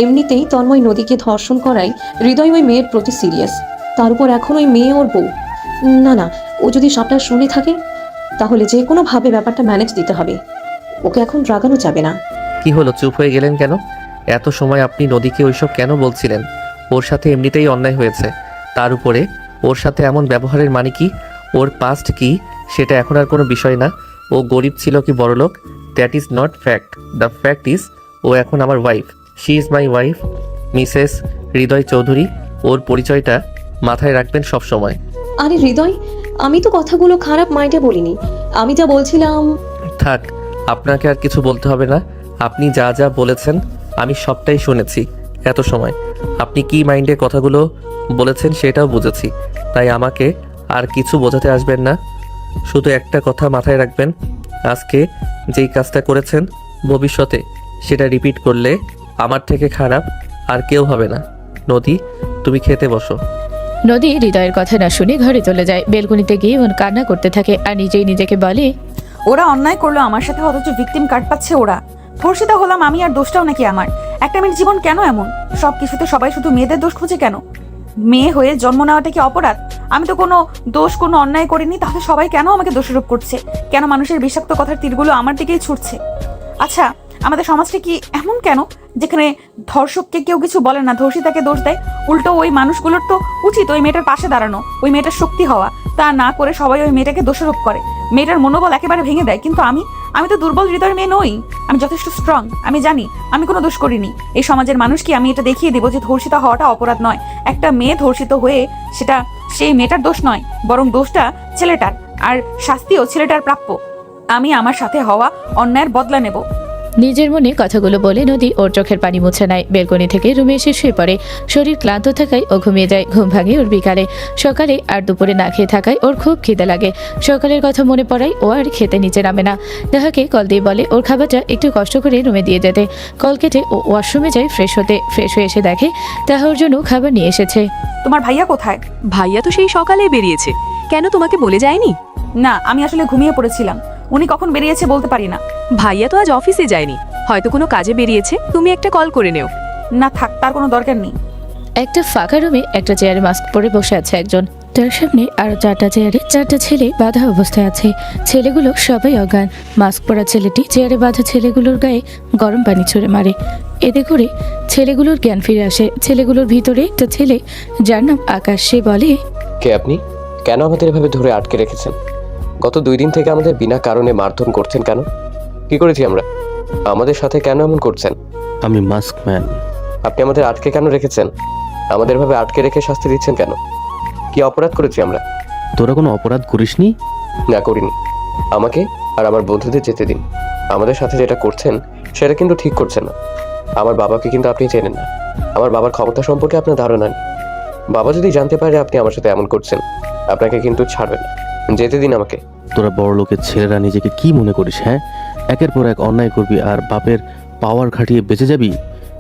S4: এমনিতেই তন্ময় নদীকে ধর্ষণ করায় হৃদয় ওই মেয়ের প্রতি সিরিয়াস, তার উপর এখন ওই মেয়ে ওর বউ। না না, ও যদি সবটা শুনে থাকে তাহলে যে কোনোভাবে ব্যাপারটা ম্যানেজ দিতে হবে। ওকে এখন রাগানো যাবে না।
S2: কি হলো, চুপ হয়ে গেলেন কেন? এত সময় আপনি নদীকে ওইসব কেন বলছিলেন? ওর সাথে এমনিতেই অন্যায় হয়েছে, তার উপরে ওর সাথে এমন ব্যবহারের মানে কি? ওর পাস্ট কি সেটা এখন আর কোনো বিষয় না। ও গরিব ছিল কি বড়লোক, that is not fact. The fact is ও এখন আমার wife. She is my wife, Mrs Hridoy Chowdhury. ওর পরিচয়টা মাথায় রাখবেন সব সময়।
S4: আরে হৃদয়, আমি তো কথাগুলো খারাপ মাইন্ডে বলিনি। আমি যা বলছিলাম।
S2: থাক, আপনাকে আর কিছু বলতে হবে না। আপনি যা যা বলেছেন আমি সবটাই শুনেছি এত সময়। আপনি কি মাইন্ডে কথাগুলো বলেছেন সেটাও বুঝেছি, তাই আমাকে আর কিছু বোঝাতে আসবেন না। শুধু একটা কথা মাথায় রাখবেন, আজকে যেই কাজটা করেছেন ভবিষ্যতে সেটা রিপিট করলে আমার থেকে খারাপ আর কেউ হবে না। নদী, তুমি খেতে বসো।
S1: নদী হৃদয়ের কথা না শুনে ঘরে চলে যায়। বেলকনিতে গিয়ে মন কান্না করতে থাকে আর নিজেই নিজেকে বলে,
S3: ওরা অন্যায় করলো আমার সাথে, অথচ ভিকটিম কার্ড পাচ্ছে ওরা। ধর্ষিতা হলাম আমি, আর দোষটাও নাকি আমার। একটা মেয়ের জীবন কেন এমন? সব কিছুতে সবাই শুধু মেয়েদের দোষ খুঁজে কেন? মেয়ে হয়ে জন্ম নেওয়াটা কি অপরাধ? আমি তো কোনো দোষ, কোনো অন্যায় করিনি, তাহলে সবাই কেন আমাকে দোষারোপ করছে? কেন মানুষের বিষাক্ত কথার তীরগুলো আমার দিকেই ছুটছে? আচ্ছা, আমাদের সমাজটা কি এমন কেন যেখানে ধর্ষককে কেউ কিছু বলে না, ধর্ষিতাকে দোষ দেয়? উল্টো ওই মানুষগুলোর তো উচিত ওই মেয়েটার পাশে দাঁড়ানো, ওই মেয়েটার শক্তি হওয়া। তা না করে সবাই ওই মেয়েটাকে দোষারোপ করে, মেয়েটার মনোবল একেবারে ভেঙে দেয়। কিন্তু আমি তো দুর্বল হৃদয়ের মেয়ে নই, আমি যথেষ্ট স্ট্রং। আমি জানি আমি কোনো দোষ করিনি। এই সমাজের মানুষকে আমি এটা দেখিয়ে দেবো যে ধর্ষিতা হওয়াটা অপরাধ নয়। একটা মেয়ে ধর্ষিত হয়ে সেটা সেই মেয়েটার দোষ নয়, বরং দোষটা ছেলেটার, আর শাস্তিও ছেলেটার প্রাপ্য। আমি আমার সাথে হওয়া অন্যায়ের বদলা নেব।
S1: নিজের মনে কথাগুলো বলে নদী ওর চোখের পানি মুছে নেয়। বেলকনি থেকে রুমে এসে শুয়ে পড়ে। শরীর ক্লান্ত থাকায় ও ঘুমিয়ে যায়। ঘুম ভাঙে ওর বিকালে। সকালে আর দুপুরে না খেয়ে থাকায় ওর খুব খিদে লাগে। সকালের কথা মনে পড়ায় ও আর খেতে নিচে নামে না। তাহাকে কল দিয়ে বলে ওর খাবারটা একটু কষ্ট করে রুমে দিয়ে যেতে। কল কেটে ও ওয়াশরুমে যায় ফ্রেশ হতে। ফ্রেশ হয়ে এসে দেখে তাহা ওর জন্য খাবার নিয়ে এসেছে।
S3: তোমার ভাইয়া কোথায়?
S7: ভাইয়া তো সেই সকালেই বেরিয়েছে। কেন, তোমাকে বলে যায়নি?
S3: না, আমি আসলে ঘুমিয়ে পড়েছিলাম। উনি কখন বেরিয়েছে বলতে পারি না।
S7: ভাইয়া তো আজ অফিসে যায়নি, হয়তো কোনো কাজে বেরিয়েছে। তুমি একটা কল করে নেও।
S3: না থাক, তার কোনো দরকার নেই।
S1: একটা ফাঁকা রুমে একটা চেয়ারে মাস্ক পরে বসে আছে একজন। তার সামনে আরো 4টা চেয়ারে 4টা ছেলে বাঁধা অবস্থায় আছে। ছেলেগুলো সবাই অজ্ঞান। মাস্ক পরা ছেলেটি চেয়ারে বাঁধা ছেলেগুলোর গায়ে গরম পানি ছুঁড়ে মারে। এতে করে ছেলেগুলোর জ্ঞান ফিরে আসে। ছেলেগুলোর ভিতরে একটা ছেলে যার নাম আকাশ, সে বলে,
S8: কে আপনি? কেন আমাদের এভাবে ধরে আটকে রেখেছেন? গত 2 দিন থেকে আমাদের বিনা কারণে মারধর করছেন কেন? কি করেছি আমরা? আমাদের সাথে কেন এমন করছেন?
S9: আমি মাস্কম্যান।
S8: আপনি আমাদের আটকে কেন রেখেছেন? আমাদের ভাবে আটকে রেখে শাস্তি দিচ্ছেন কেন? কি অপরাধ করেছি আমরা?
S9: তোরা কোনো অপরাধ করিসনি?
S8: না, করিনি। আমাকে আর আমার বন্ধুদের যেতে দিন। আমাদের সাথে যেটা করছেন সেটা কিন্তু ঠিক করছেন না। আমার বাবাকে কিন্তু আপনি চেনেন না। আমার বাবার ক্ষমতা সম্পর্কে আপনার ধারণা নেই। বাবা যদি জানতে পারে আপনি আমার সাথে এমন করছেন, আপনাকে কিন্তু ছাড়বেন না। যেতে দিন আমাকে।
S9: তোরা বড় লোকের ছেলেরা নিজেকে কি মনে করিস? হ্যাঁ, একের পর এক অন্যায় করবি আর বাপের পাওয়ার খাটিয়ে বেঁচে যাবি।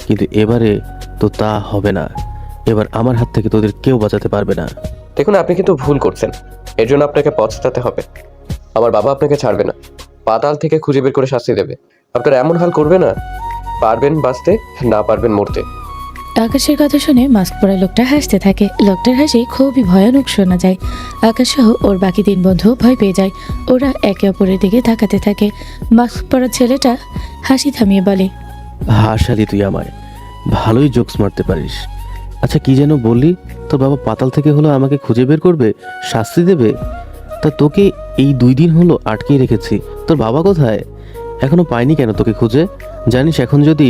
S9: কিন্তু এবারে তো তা হবে না। এবার আমার হাত থেকে তোদের কেউ বাঁচাতে পারবে না।
S8: দেখুন, আপনি কিন্তু ভুল করছেন। এর জন্য আপনাকে পছতাতে হবে। আমার বাবা আপনাকে ছাড়বে না। পাতাল থেকে খুঁজে বের করে শাস্তি দেবে। আপনারা এমন হাল করবে না, পারবেন বাঁচতে, না পারবেন মরতে।
S1: আকাশের কথা শুনে মাস্ক পরা লোকটা হাসতে থাকে। লোকটার হাসি খুবই ভয়ানক শোনা যায়। আকাশ সহ ওর বাকি 3 বন্ধু ভয় পেয়ে যায়। ওরা একে অপরের দিকে তাকাতে থাকে। মাস্ক পরা ছেলেটা হাসি থামিয়ে বলে,
S9: হাসালি তুই আমায়, ভালোই জোকস মারতে পারিস। আচ্ছা, কি যেন বললি? তোর বাবা পাতাল থেকে হলো আমাকে খুঁজে বের করবে, শাস্তি দেবে। তা তোকে এই 2 দিন হলো আটকেই রেখেছি। তোর বাবা কোথায়? এখনো পাইনি কেন তোকে খুঁজে? জানিস এখন যদি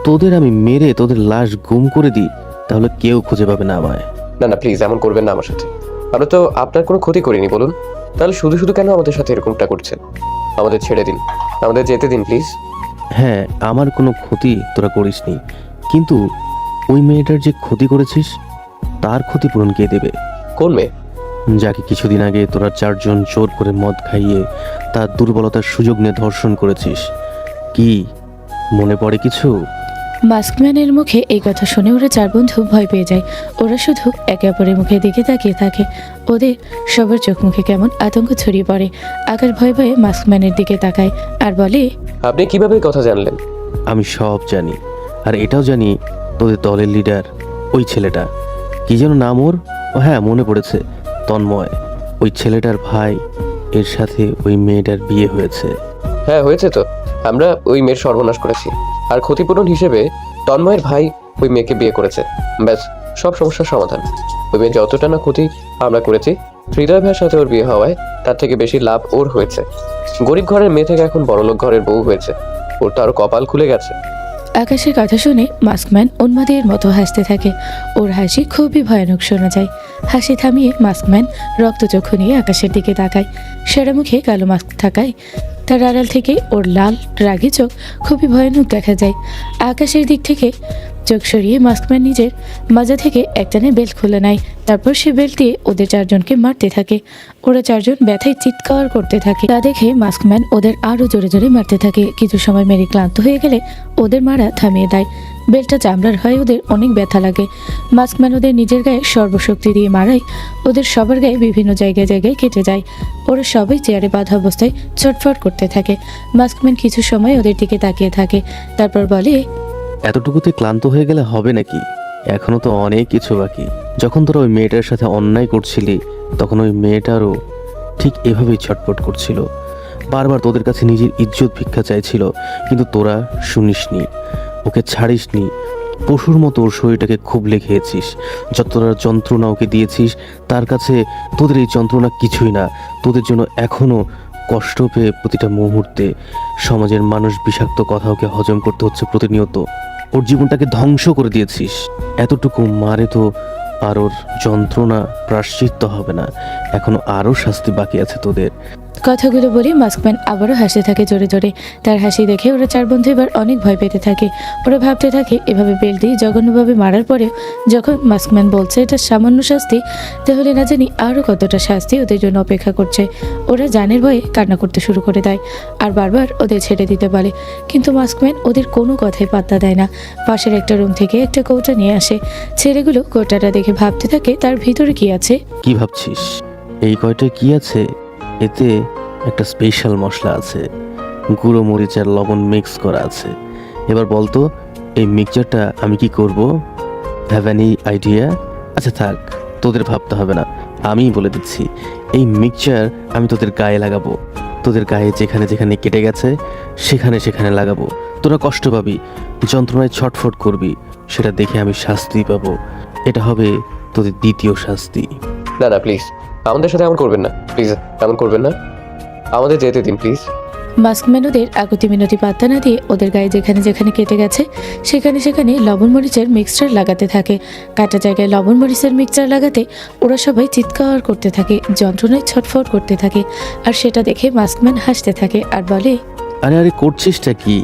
S9: তোদের আমি মেরে তোদের লাশ গুম করে দিই তাহলে কেউ খুঁজে পাবে না আমায়।
S8: না না, প্লিজ এমন করবেন না আমার সাথে। আমরা তো আপনার কোনো ক্ষতি করিনি বলুন। তাহলে শুধু শুধু কেন আমাদের সাথে এরকমটা করছেন? আমাদের ছেড়ে দিন, আমাদের যেতে দিন প্লিজ।
S9: হ্যাঁ, আমার কোনো ক্ষতি তোরা করিসনি, কিন্তু ওই মেয়েটার যে ক্ষতি করেছিস তার ক্ষতিপূরণ কে দেবে?
S8: কোন মেয়ে?
S9: যাকে কিছুদিন আগে তোরা 4 জন জোর করে মদ খাইয়ে তার দুর্বলতার সুযোগ নিয়ে ধর্ষণ করেছিস। কি মনে পড়ে কিছু?
S1: মাস্কম্যানের মুখে এই কথা শুনে ওরা 4 বন্ধু ভয় পেয়ে যায়। ওরা শুধু একে অপরের মুখের দিকে তাকিয়ে থাকে। ওদের সবার চোখ মুখে কেমন আতঙ্ক ছড়িয়ে পড়ে। আকাশ ভয়ে ভয়ে মাস্কম্যানের দিকে তাকায় আর বলে,
S8: আপনি কিভাবে এই কথা জানলেন?
S9: আমি সব জানি, আর এটাও জানি তোদের দলের লিডার ওই ছেলেটা, কি যেন নাম ওর? ও হ্যাঁ, মনে পড়েছে, তন্ময়। ওই ছেলেটার ভাই, এর সাথে ওই মেয়েটার বিয়ে হয়েছে।
S8: হ্যাঁ হয়েছে তো। আমরা ওই মেয়ের সর্বনাশ করেছি, আর ক্ষতিপূরণ হিসেবে তন্ময়ের ভাই ওই মেয়েকে বিয়ে করেছে। ব্যাস, সব সমস্যার সমাধান। ওই মেয়ে যতটা না ক্ষতি আমরা করেছি, হৃদয় ভাইয়ের সাথে ওর বিয়ে হওয়ায় তার থেকে বেশি লাভ ওর হয়েছে। গরিব ঘরের মেয়ে থেকে এখন বড়লোক ঘরের বউ হয়েছে। ওর তো আরো কপাল খুলে গেছে।
S1: আকাশের কথা শুনে মাস্কম্যান উন্মাদের মতো হাসতে থাকে। ওর হাসি খুবই ভয়ানক শোনা যায়। হাসি থামিয়ে মাস্কম্যান রক্তচক্ষু নিয়ে আকাশের দিকে তাকায়। সারা মুখে কালো মাস্ক থাকায় তার আড়াল থেকে ওর লাল রাগী চোখ খুবই ভয়ানক দেখা যায়। আকাশের দিক থেকে চোখ সরিয়ে মাস্কম্যান নিজের মাজা থেকে একটানে বেল্ট খুলে নেয়। তারপর সে বেল্ট দিয়ে ওদের 4 জনকে মারতে থাকে। ওরা 4 জন ব্যথায় চিৎকার করতে থাকে। তা দেখে মাস্কম্যান ওদের আরো জোরে জোরে মারতে থাকে। কিছু সময় মেরে ক্লান্ত হয়ে গেলে ওদের মারা থামিয়ে দেয়। বেল্টটা চামড়ার হয় ওদের অনেক ব্যথা লাগে। মাস্কম্যান ওদের নিজের গায়ে সর্বশক্তি দিয়ে মারায় ওদের সবার গায়ে বিভিন্ন জায়গায় জায়গায় কেটে যায়। ওরা সবাই চেয়ারে বাঁধা অবস্থায় ছটফট করতে থাকে। মাস্কম্যান কিছু সময় ওদের দিকে তাকিয়ে থাকে, তারপর বলে,
S9: এতটুকুতে ক্লান্ত হয়ে গেলে হবে নাকি? এখনো তো অনেক কিছু বাকি। যখন তোরা ওই মেয়েটার সাথে অন্যায় করছিলি তখন ওই মেয়েটারও ঠিক এভাবেই ছটফট করছিল। বারবার তোদের কাছে নিজের ইজ্জত ভিক্ষা চাইছিল, কিন্তু তোরা শুনিসনি, ওকে ছাড়িসনি। পশুর মতো ওর শরীরটাকে খুবলে খেয়েছিস। যতটা যন্ত্রণা ওকে দিয়েছিস তার কাছে তোদের এই যন্ত্রণা কিছুই না। তোদের জন্য এখনো কষ্ট পেয়ে প্রতিটা মুহূর্তে সমাজের মানুষ বিষাক্ত কথা ওকে হজম করতে হচ্ছে প্রতিনিয়ত। ওর জীবনটাকে ধ্বংস করে দিয়েছিস। এতটুকু মারে তো আর ওর যন্ত্রণা প্রায়শ্চিত্ত হবে না, এখনো আরো শাস্তি বাকি আছে তোদের।
S1: কথাগুলো বলে মাস্কম্যান আবারও হাসতে থাকে জোরে জোরে। তার হাসি দেখে ওরা চার বন্ধু এবার অনেক ভয় পেতে থাকে। ওরা ভাবতে থাকে এভাবে বেল্ট দিয়ে জঘন্যভাবে মারার পরেও যখন মাস্কম্যান বলছে এটা সামান্য শাস্তি, তাহলে না জানি আরও কতটা শাস্তি ওদের জন্য অপেক্ষা করছে। ওরা জানের ভয়ে কান্না করতে শুরু করে দেয় আর বারবার ওদের ছেড়ে দিতে বলে, কিন্তু মাস্কম্যান ওদের কোনো কথাই পাত্তা দেয় না। পাশের একটা রুম থেকে একটা কৌটা নিয়ে আসে। ছেলেগুলো কৌটাটা দেখে ভাবতে থাকে তার ভিতরে কি আছে।
S9: কি ভাবছিস? এই কয়টায় কি আছে? এতে একটা স্পেশাল মশলা আছে, গুঁড়ো মরিচ আর লবণ মিক্স করা আছে। এবার বলতো এই মিক্সচারটা আমি কি করব? Have any idea? আচ্ছা থাক, তোদের ভাবতে হবে না, আমিই বলে দিচ্ছি। এই মিক্সচার আমি তোদের গায়ে লাগাবো। তোদের গায়ে যেখানে যেখানে কেটে গেছে সেখানে সেখানে লাগাবো। তোরা কষ্ট পাবি, যন্ত্রণায় ছটফট করবি, সেটা দেখে আমি শাস্তি পাবো। এটা হবে তোদের দ্বিতীয় শাস্তি।
S8: না না প্লিজ, আমাদের সাথে এমন করবেন না, প্লিজ এমন করবেন না, আমাদের যেতে দিন প্লিজ।
S1: মাস্কম্যান ওদের আগতি মিনতি পাত্তা না দিয়ে ওদের গায়ে যেখানে যেখানে কেটে গেছে সেখানে সেখানে লবণ মরিচের মিক্সচার লাগাতে থাকে। কাটা জায়গায় লবণ মরিচের মিক্সচার লাগাতে ওরা সবাই চিৎকার করতে থাকে, যন্ত্রণায় ছটফট করতে থাকে। আর সেটা দেখে মাস্কম্যান হাসতে থাকে আর বলে,
S9: আরে আরে করছিসটা কি?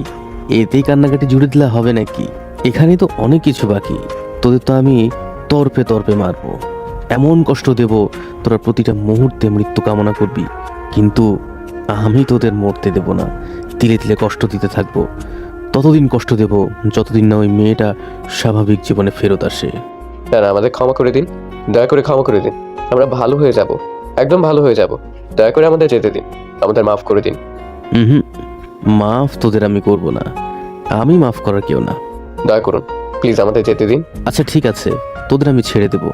S9: এতেই কান্নাকাটি জুড়ে দিলে হবে নাকি? এখানে তো অনেক কিছু বাকি। তোদের তো আমি তর্পে তর্পে মারবো, এমন কষ্ট দেব তোরা প্রতিটা মুহূর্তে মৃত্যু কামনা করবি। কিন্তু আমি তোদের মরতে দেব না, তিলে তিলে কষ্ট দিতে থাকবো। ততদিন কষ্ট দেব যতদিন না ওই মেয়েটা স্বাভাবিক জীবনে ফেরত আসে।
S8: না না, আমাদের ক্ষমা করে দিন, দয়া করে ক্ষমা করে দিন, আমরা ভালো হয়ে যাব, একদম ভালো হয়ে যাব, দয়া করে আমাদের যেতে দিন, আমাদের মাফ করে দিন।
S9: হুম, মাফ তোদের আমি করব না, আমি মাফ করার কেউ না।
S8: দয়া করুন প্লিজ, আমাদের যেতে দিন।
S9: আচ্ছা ঠিক আছে, তোদের আমি ছেড়ে দেব,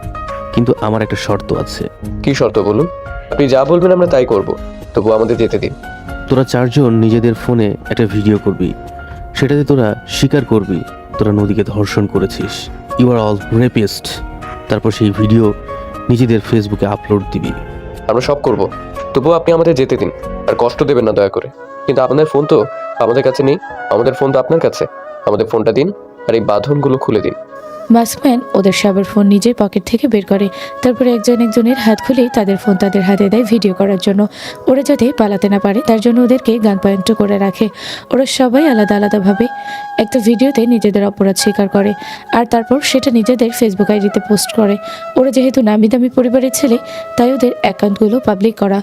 S9: কিন্তু আমার একটা শর্ত আছে।
S8: কি শর্ত বলুন? আপনি যা বলবেন আমরা তাই করব, তবু আমাদের যেতে দিন।
S9: তোরা চারজন নিজেদের ফোনে একটা ভিডিও করবি, সেটাতে তোরা স্বীকার করবি তোরা নদীকে ধর্ষণ করেছিস। You are all rapist. তারপর সেই ভিডিও নিজেদের ফেসবুকে আপলোড দিবি।
S8: আমরা সব করব, তবুও আপনি আমাদের যেতে দিন, আর কষ্ট দেবেন না দয়া করে। কিন্তু আপনাদের ফোন তো আমাদের কাছে নেই, আমাদের ফোন তো আপনার কাছে, আমাদের ফোনটা দিন আর এই বাঁধনগুলো খুলে দিন।
S1: মাস্কম্যান ওদের সবার ফোন নিজের পকেট থেকে বের করে। তারপরে একজন একজনের হাত খুলে তাদের ফোন তাদের হাতে দেয় ভিডিও করার জন্য। ওরা যাতে পালাতে না পারে তার জন্য ওদেরকে গান পয়েন্ট করে রাখে। ওরা সবাই আলাদা আলাদাভাবে একটা ভিডিওতে নিজেদের অপরাধ স্বীকার করে আর তারপর সেটা নিজেদের ফেসবুক আইডিতে পোস্ট করে। ওরা যেহেতু নামি দামি পরিবারের ছেলে, তাই ওদের অ্যাকাউন্টগুলো পাবলিক করা।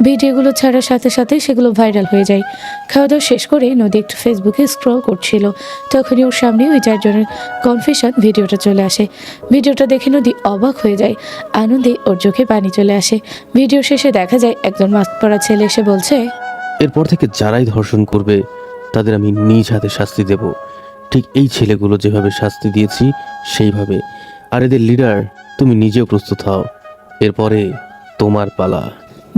S1: ভিডিওগুলো ছাড়ার সাথে সাথে সেগুলো ভাইরাল হয়ে যায়। খাওয়া দাওয়া শেষ করে নদী একটু ফেসবুকে স্ক্রল করছিল, তখনই ওর সামনে ওই চারজনের কনফেশন ভিডিওটা চলে আসে। ভিডিওটা দেখে নদী অবাক হয়ে যায়, আনন্দে ওর চোখে পানি চলে আসে। ভিডিও শেষে দেখা যায় একজন মাস্ক পরা ছেলে এসে বলছে,
S9: এরপর থেকে যারাই ধর্ষণ করবে তাদের আমি নিজ হাতে শাস্তি দেব, ঠিক এই ছেলেগুলো যেভাবে শাস্তি দিয়েছি সেইভাবে। আর এদের লিডার তুমি নিজেও প্রস্তুত হও, এরপরে তোমার পালা।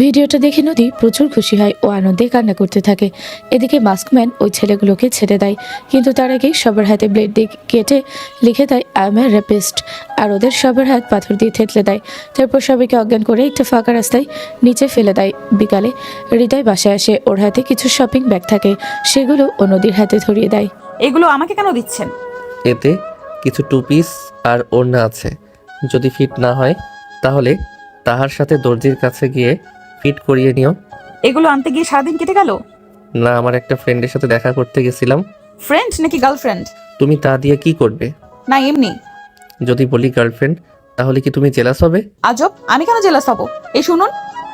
S1: ভিডিওটা দেখে নদী প্রচুর খুশি হয় ও আনন্দে কান্না করতে থাকে। এদিকে মাস্কম্যান ওই ছেলেগুলোকে ছেড়ে দেয়, কিন্তু তার আগে সবার হাতে ব্লেড দিয়ে কেটে লিখে দেয় আই এম এ রেপিস্ট, আর ওদের সবার হাত পাথর দিয়ে থেতলে দেয়। তারপর সবাইকে অজ্ঞান করে একটা ফাঁকা রাস্তায় নিচে ফেলে দেয়। বিকালে হৃদয় বাসায় আসে, ওর হাতে কিছু শপিং ব্যাগ থাকে, সেগুলো ও নদীর হাতে ধরিয়ে দেয়।
S3: এগুলো আমাকে কেন দিচ্ছেন?
S2: এতে কিছু টু পিস আর ওড়না আছে, যদি ফিট না হয় তাহলে তাহার সাথে দর্জির কাছে গিয়ে ফিট করিয়ে নিও।
S3: এগুলো আনতে গিয়ে সারাদিন কেটে গেল।
S2: না, আমার একটা ফ্রেন্ডের সাথে দেখা করতে গেছিলাম।
S3: ফ্রেন্ড নাকি গার্লফ্রেন্ড?
S2: তুমি তা দিয়ে কি করবে?
S3: না এমনি।
S2: যদি বলি গার্লফ্রেন্ড তাহলে কি তুমি জেলাস হবে?
S3: আজব, আমি কেন জেলাস হব? এই শুনুন,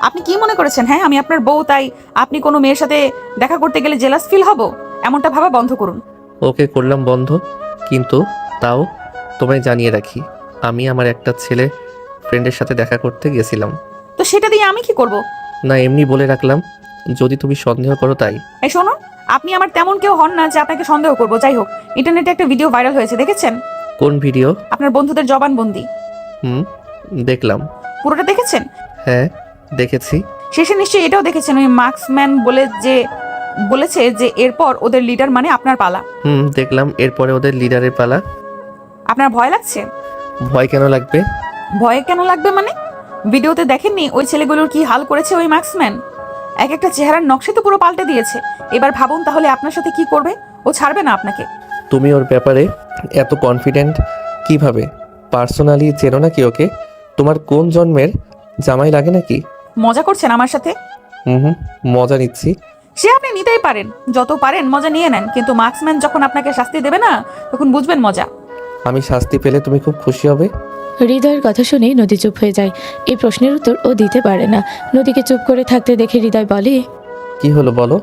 S3: আপনি কি মনে করেছেন হ্যাঁ আমি আপনার বউ, তাই আপনি কোনো মেয়ের সাথে দেখা করতে গেলে জেলাস ফিল হব? এমনটা ভাবা বন্ধ করুন।
S2: ওকে, করলাম বন্ধ, কিন্তু তাও তোমায় জানিয়ে রাখি আমি আমার একটা ছেলে ফ্রেন্ডের সাথে দেখা করতে গেছিলাম।
S3: তো সেটা দিয়ে আমি কি করব?
S2: না, এমনি বলে রাখলাম, যদি তুমি সন্দেহ করো তাই।
S3: এই শুনুন, আপনি আমার তেমন কেউ হন না যে আপনাকে সন্দেহ করব। যাই হোক, ইন্টারনেটে একটা ভিডিও ভাইরাল হয়েছে, দেখেছেন?
S2: কোন ভিডিও?
S3: আপনার বন্ধুদের জবানবন্দি।
S2: দেখলাম।
S3: পুরোটা দেখেছেন?
S2: হ্যাঁ দেখেছি।
S3: শেষে নিশ্চয়ই এটাও দেখেছেন ওই মার্কসম্যান বলেছে যে এরপর ওদের লিডার মানে আপনার পালা।
S2: দেখলাম, এরপরে ওদের লিডারের পালা।
S3: আপনার ভয় লাগছে?
S2: ভয় কেন লাগবে?
S3: ভয় কেন লাগবে মানে? ভিডিওতে দেখেননি ওই ছেলেগুলোর কি হাল করেছে ওই মার্কসম্যান? এক একটা চেহারার নকশা তো পুরো পাল্টে দিয়েছে। এবার ভাবুন তাহলে আপনার সাথে কি করবে। ও ছাড়বে না আপনাকে।
S2: তুমি ওর ব্যাপারে এত কনফিডেন্ট কিভাবে? পার্সোনালি চেনো নাকি ওকে? তোমার কোন জন্মের জামাই লাগে নাকি?
S3: মজা করছেন আমার সাথে?
S2: হুম, মজা নিচ্ছি।
S3: সে আপনি নিতেই পারেন, যত পারেন মজা নিয়ে নেন, কিন্তু মার্কসম্যান যখন আপনাকে শাস্তি দেবে না, তখন বুঝবেন মজা।
S2: আমি শাস্তি পেলে তুমি খুব খুশি হবে।
S1: হৃদয়ের কথা শুনে নদী চুপ হয়ে যায়। এই প্রশ্নের উত্তর ও দিতে পারে না। নদীকে চুপ করে থাকতে দেখে হৃদয় বলে,
S2: কি হলো বলো,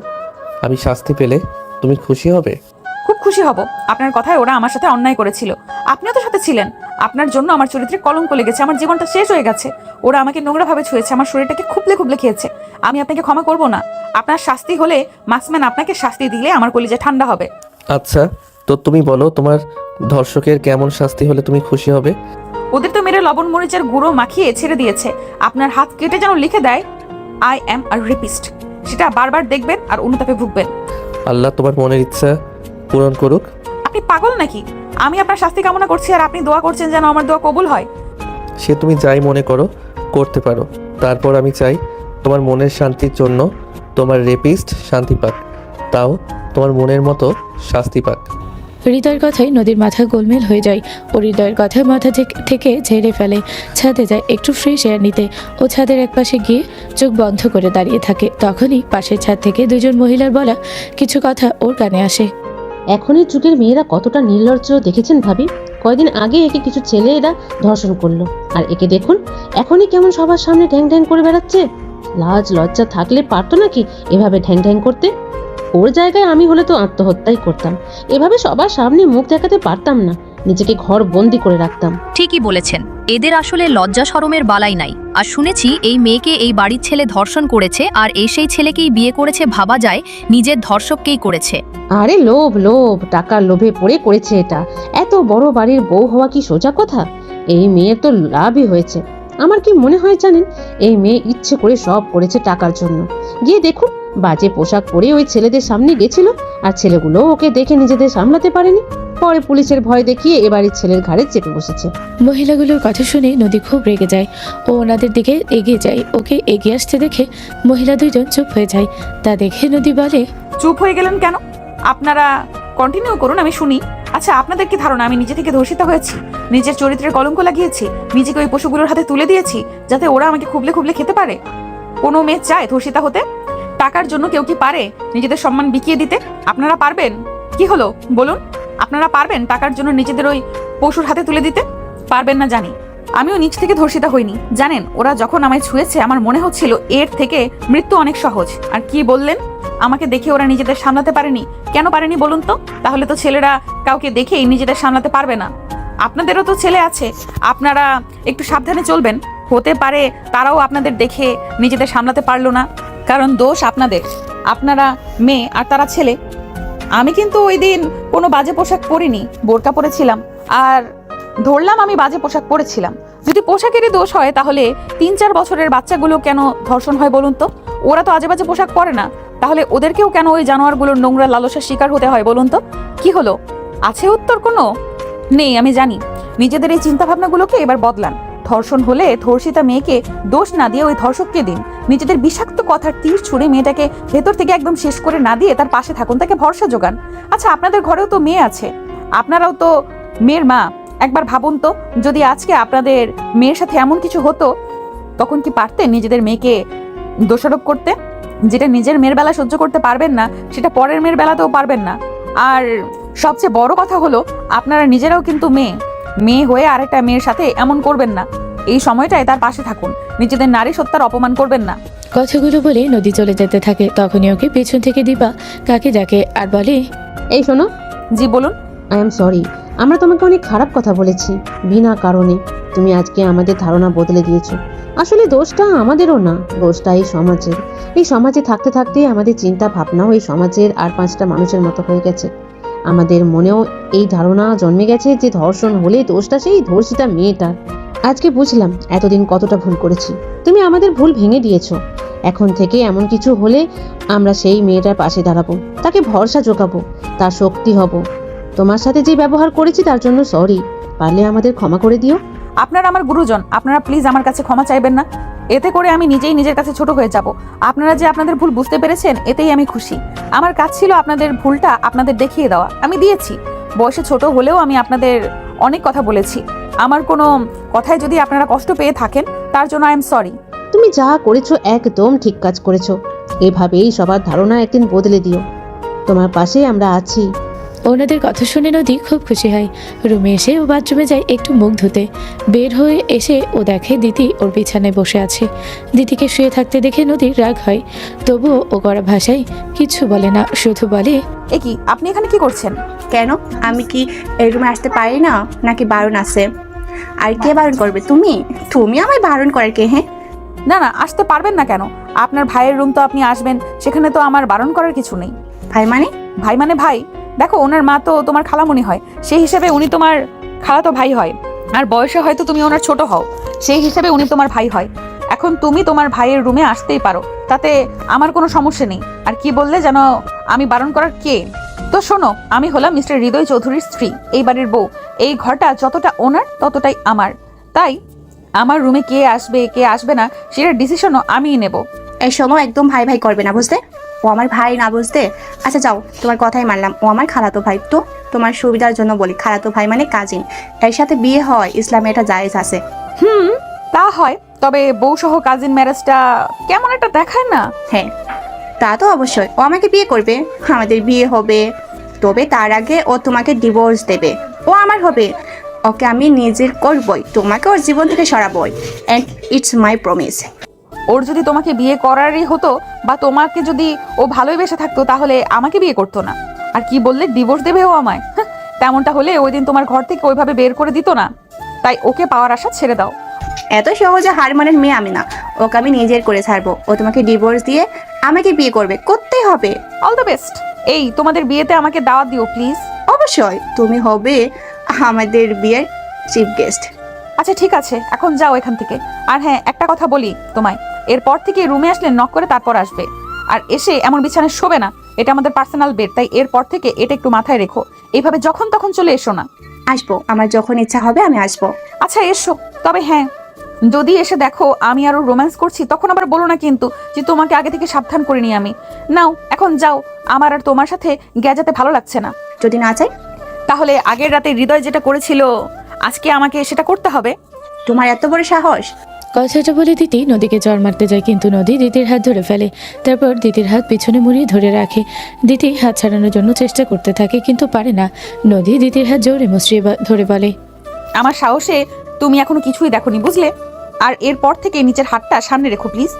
S2: আমি শাস্তি পেলে তুমি খুশি হবে?
S3: খুব খুশি হব। আপনার কথায় ওরা আমার সাথে অন্যায় করেছিল, আপনিও তো সাথে ছিলেন। আপনার জন্য আমার চরিত্রে কলঙ্ক লেগেছে, আমার জীবনটা শেষ হয়ে গেছে। ওরা আমাকে নোংরাভাবে ছুঁয়েছে, আমার শরীরটাকে খুবলে খুবলে খেয়েছে। আমি আপনাকে ক্ষমা করব না। আপনার শাস্তি হলে মার্কসম্যান আপনাকে শাস্তি দিলে আমার কলিজা ঠান্ডা হবে।
S2: আচ্ছা, তো তুমি বলো তোমার ধর্ষকের কেমন শাস্তি হলে তুমি খুশি হবে?
S3: ওদের তো মেরে লবণ মরিচের গুঁড়ো মাখিয়ে ছেড়ে দিয়েছে। আপনার হাত কেটে যেন লিখে দেয় আই অ্যাম আ রেপিস্ট। সেটা বারবার দেখবেন আর অনুতাপে ভুগবেন।
S2: আল্লাহ তোমার মনের ইচ্ছা পূরণ করুক।
S3: আপনি পাগল নাকি? আমি আপনার শাস্তি কামনা করছি আর আপনি দোয়া করছেন যেন আমার দোয়া কবুল হয়।
S2: সে তুমি যাই মনে করো করতে পারো, তারপর আমি চাই তোমার মনের শান্তির জন্য তোমার রেপিস্ট শান্তি পাক, তাও তোমার মনের মতো শাস্তি পাক।
S1: হৃদয়ের কথায় নদীর মাথা গোলমেল হয়ে যায়। ও হৃদয়ের কথায় মাথা থেকে ঝেড়ে ফেলে। ছাদে যায় একটু ফ্রেশ এয়ার নিতে। ও ছাদের একপাশে গিয়ে চোখ বন্ধ করে দাঁড়িয়ে থাকে। তখনই পাশের ছাদ থেকে দুজন মহিলার বলা কিছু কথা ওর কানে আসে।
S10: এখনের যুগের মেয়েরা কতটা নির্লজ্জ দেখেছেন ভাবি? কয়দিন আগে একে কিছু ছেলেরা ধর্ষণ করলো, আর একে দেখুন এখনই কেমন সবার সামনে ঢ্যাং ঢ্যাং করে বেড়াচ্ছে। লাজ লজ্জা থাকলে পারতো নাকি এভাবে ঢ্যাং ঢ্যাং করতে? ওর জায়গায় আমি হলে তো আত্মহত্যাই করতাম। এভাবে সবার সামনে মুখ দেখাতে পারতাম না, নিজেকে ঘর বন্দি করে রাখতাম।
S11: ঠিকই বলেছেন, এদের আসলে লজ্জা শরমের বালাই নাই। আর শুনেছি এই মেয়েকে এই বাড়ির ছেলে ধর্ষণ করেছে, আর এই সেই ছেলেকেই বিয়ে করেছে। ভাবা যায় নিজের ধর্ষককেই করেছে।
S10: আরে লোভ লোভ, টাকার লোভে পড়ে করেছে এটা। এত বড় বাড়ির বউ হওয়া কি সোজা কথা? এই মেয়ের তো লাভই হয়েছে। আমার কি মনে হয় জানেন, এই মেয়ে ইচ্ছে করে সব করেছে টাকার জন্য। গিয়ে দেখুন বাজে পোশাক পরে ওই ছেলেদের সামনে গেছিল, আর ছেলেগুলো ওকে দেখে নিজেদের সামলাতে পারেনি। পরে পুলিশের ভয় দেখিয়ে এবারের ছেলের ঘাড়ে চেপে বসেছে।
S1: মহিলাগুলোর কথা শুনে নদী খুব রেগে যায়। ও ওনাদের দিকে এগিয়ে যায়। ওকে এগিয়ে আসতে দেখে মহিলা দুইজন চুপ হয়ে যায়। তা দেখে নদী বলে,
S3: চুপ হয়ে গেলেন কেন? আপনারা কন্টিনিউ করুন, আমি শুনি। আচ্ছা, আপনাদের কি ধারণা আমি নিজে থেকে ধর্ষিত হয়েছি, নিজের চরিত্রের কলঙ্ক লাগিয়েছি, নিজেকে ওই পশুগুলোর হাতে তুলে দিয়েছি যাতে ওরা আমাকে খুবলে খুবলে খেতে পারে? কোনো মেয়ে চায় ধর্ষিতা হতে? টাকার জন্য কেউ কি পারে নিজেদের সম্মান বিকিয়ে দিতে? আপনারা পারবেন? কি হলো বলুন, আপনারা পারবেন টাকার জন্য নিজেদের ওই পশুর হাতে তুলে দিতে? পারবেন না জানি। আমিও নিজ থেকে ধর্ষিতা হইনি, জানেন। ওরা যখন আমায় ছুঁয়েছে আমার মনে হচ্ছিল এর থেকে মৃত্যু অনেক সহজ। আর কি বললেন? আমাকে দেখে ওরা নিজেদের সামলাতে পারেনি। কেন পারেনি বলুন তো? তাহলে তো ছেলেরা কাউকে দেখেই নিজেদের সামলাতে পারবে না। আপনাদেরও তো ছেলে আছে, আপনারা একটু সাবধানে চলবেন। হতে পারে তারাও আপনাদের দেখে নিজেদের সামলাতে পারলো না, কারণ দোষ আপনাদের। আপনারা মেয়ে আর তারা ছেলে। আমি কিন্তু ওই দিন কোনো বাজে পোশাক পরিনি, বোরকা পরেছিলাম। আর ধরলাম আমি বাজে পোশাক পরেছিলাম। যদি পোশাকেরই দোষ হয় তাহলে 3-4 বছরের বাচ্চাগুলো কেন ধর্ষণ হয় বলুন তো? ওরা তো আজে বাজে পোশাক পরে না, তাহলে ওদেরকেও কেন ওই জানোয়ারগুলোর নোংরা লালসার শিকার হতে হয় বলুন তো? কি হলো, আছে উত্তর কোনো? নেই, আমি জানি। নিজেদের এই চিন্তা ভাবনাগুলোকে এবার বদলান। ধর্ষণ হলে ধর্ষিতা মেয়েকে দোষ না দিয়ে ওই ধর্ষককে দিন। নিজেদের বিষাক্ত কথার তীর ছুঁড়ে মেয়েটাকে ভেতর থেকে একদম শেষ করে না দিয়ে তার পাশে থাকুন, তাকে ভরসা যোগান। আচ্ছা, আপনাদের ঘরেও তো মেয়ে আছে, আপনারাও তো মেয়ের মা। একবার ভাবুন তো, যদি আজকে আপনাদের মেয়ের সাথে এমন কিছু হতো, তখন কি পারতেন নিজেদের মেয়েকে দোষারোপ করতে? যেটা নিজের মেয়ের বেলা সহ্য করতে পারবেন না, সেটা পরের মেয়ের বেলাতেও পারবেন না। আর সবচেয়ে বড় কথা হলো, আপনারা নিজেরাও কিন্তু মেয়ে হয়ে আরেকটা মেয়ের সাথে এমন করবেন না। এই সময়টায় তার পাশে থাকুন, নিজেদের নারী সত্তার অপমান করবেন না।
S1: কথাগুলো বলে নদী চলে যেতে থাকে। তখনই ওকে পেছন থেকে দীপা কাকে ডাকে আর বলে,
S10: এই শোনো।
S3: জি বলুন।
S10: আই এম সরি, আমরা তোমাকে অনেক খারাপ কথা বলেছি বিনা কারণে। তুমি আজকে আমাদের ধারণা বদলে দিয়েছো। আসলে দোষটা আমাদেরও না, দোষটা এই সমাজের। এই সমাজে থাকতে থাকতে আমাদের চিন্তা ভাবনাও এই সমাজের আর 5টা মানুষের মতো হয়ে গেছে। আমাদের মনেও এই ধারণা জন্মে গেছে যে ধর্ষণ হলে দোষটা সেই ধর্ষিতা মেয়েটার। আজকে বুঝলাম এতদিন কতটা ভুল করেছি। তুমি আমাদের ভুল ভেঙে দিয়েছো। এখন থেকে এমন কিছু হলে আমরা সেই মেয়েটার পাশে দাঁড়াবো, তাকে ভরসা জোগাবো, তার শক্তি হব। তোমার সাথে যে ব্যবহার করেছি তার জন্য সরি, পারলে আমাদের ক্ষমা করে দিও।
S3: আপনারা আমার গুরুজন, আপনারা প্লিজ আমার কাছে ক্ষমা চাইবেন না। এতে করে আমি নিজেই নিজের কাছে ছোট হয়ে যাব। আপনারা যে আপনাদের ভুল বুঝতে পেরেছেন, এতেই আমি খুশি। আমার কাজ ছিল আপনাদের ভুলটা আপনাদের দেখিয়ে দেওয়া, আমি দিয়েছি। বয়সে ছোট হলেও আমি আপনাদের অনেক কথা বলেছি। আমার কোনো কথায় যদি আপনারা কষ্ট পেয়ে থাকেন, তার জন্য আই এম সরি।
S10: তুমি যা করেছো একদম ঠিক কাজ করেছো। এভাবেই সবার ধারণা একদিন বদলে দিও। তোমার পাশেই আমরা আছি।
S1: ওনাদের কথা শুনে নদী খুব খুশি হয়। রুমে এসে ও বাথরুমে যায় একটু মুখ ধুতে। বের হয়ে এসে ও দেখে দিতি ওর বিছানায় বসে আছে। দিদিকে শুয়ে থাকতে দেখে নদীর রাগ হয়, তবুও ও কড়া ভাষায় কিছু বলে না, শুধু বলে,
S3: এ কি, আপনি এখানে কি করছেন?
S5: কেন, আমি কি এই রুমে আসতে পারি না নাকি বারণ আছে? আর কে বারণ করবে? তুমি তুমি আমায় বারণ করার কে? হ্যাঁ,
S3: না না, আসতে পারবেন না কেন? আপনার ভাইয়ের রুম তো আপনি আসবেন, সেখানে তো আমার বারণ করার কিছু নেই।
S5: ভাই মানে?
S3: ভাই মানে ভাই, দেখো ওনার মা তো তোমার খালামণি হয়, সেই হিসেবে উনি তোমার খালাতো ভাই হয়। আর বয়সে হয়তো তুমি ওনার ছোট হও, সেই হিসেবে উনি তোমার ভাই হয়। এখন তুমি তোমার ভাইয়ের রুমে আসতেই পারো, তাতে আমার কোনো সমস্যা নেই। আর কি বললে যেন, আমি বারণ করার কে? তো শোনো, আমি হলাম মিস্টার হৃদয় চৌধুরীর স্ত্রী, এই বাড়ির বউ। এই ঘরটা যতটা ওনার ততটাই আমার, তাই আমার রুমে কে আসবে কে আসবে না সেটার ডিসিশনও আমিই নেব।
S5: এই সময় একদম ভাই ভাই করবে না, বুঝতে? ও আমার ভাই না, বুঝতে? আচ্ছা যাও, তোমার কথাই মানলাম, ও আমার খালাতো ভাই। তো তোমার সুবিধার জন্য বলি, খালাতো ভাই মানে কাজিন। এর সাথে বিয়ে হয়, ইসলামে এটা জায়েজ আছে।
S3: তা হয়, তবে বউ সহ কাজিন ম্যারেজটা কেমন একটা দেখায় না?
S5: হ্যাঁ, তা তো অবশ্যই। ও আমাকে বিয়ে করবে, আমাদের বিয়ে হবে, তবে তার আগে ও তোমাকে ডিভোর্স দেবে। ও আমার হবে, ওকে আমি নিজের করবই, তোমাকে ওর জীবন থেকে সরাবই, অ্যান্ড ইটস মাই প্রমিস।
S3: ওর যদি তোমাকে বিয়ে করারই হতো, বা তোমাকে যদি ও ভালোই বেসে থাকতো, তাহলে আমাকে বিয়ে করতো না। আর কি বললে, ডিভোর্স দেবে ও আমায়? তেমনটা হলে ওই দিন তোমার ঘর থেকে ওইভাবে বের করে দিত না। তাই ওকে পাওয়ার আশা ছেড়ে দাও।
S5: এত সহজে হার মানের মেয়ে আমি না, ওকে আমি নিজের করে ছাড়বো। ও তোমাকে ডিভোর্স দিয়ে আমাকে বিয়ে করবে, করতেই হবে।
S3: All the best. এই তোমাদের বিয়েতে আমাকে দাওয়াত দিও প্লিজ।
S5: অবশ্যই, তুমি হবে আমাদের বিয়ের চিফ গেস্ট।
S3: আচ্ছা ঠিক আছে, এখন যাও এখান থেকে। আর হ্যাঁ, একটা কথা বলি তোমায়, এরপর থেকে রুমে আসলে নক করে তারপর আসবে। আর এসে এমন বিছানায় শোবে না, এটা আমাদের পার্সোনাল বেড, তাই এরপর থেকে এটা একটু মাথায় রেখো। এইভাবে যখন তখন চলে এসো না।
S5: আসবো, আমার যখন ইচ্ছা হবে আমি আসবো।
S3: আচ্ছা এসো, তবে হ্যাঁ, যদি এসে দেখো আমি আরো রোম্যান্স করছি, তখন আবার বলো না কিন্তু যে তোমাকে আগে থেকে সাবধান করিনি আমি। নাও এখন যাও, আমার আর তোমার সাথে গেজাতে ভালো লাগছে না।
S5: যদি না চাই?
S3: তাহলে আগের রাতে হৃদয় যেটা করেছিল, আজকে আমাকে সেটা করতে হবে?
S5: তোমার এত বড় সাহস!
S1: কথাটা বলে দিতি নদীকে জ্বর মারতে যায়, কিন্তু নদী দিদির হাত ধরে ফেলে। তারপর দিদির হাত পিছনে মুড়িয়ে ধরে রাখে। দিদি হাত ছাড়ানোর জন্য চেষ্টা করতে থাকে, কিন্তু পারে না। নদী দিদির হাত জোরে মুচড়িয়ে ধরে বলে,
S3: আমার সাহসে তুমি এখনো কিছুই দেখোনি, বুঝলে? আর এরপর থেকে নিচের হাতটা সামনে রেখো প্লিজ।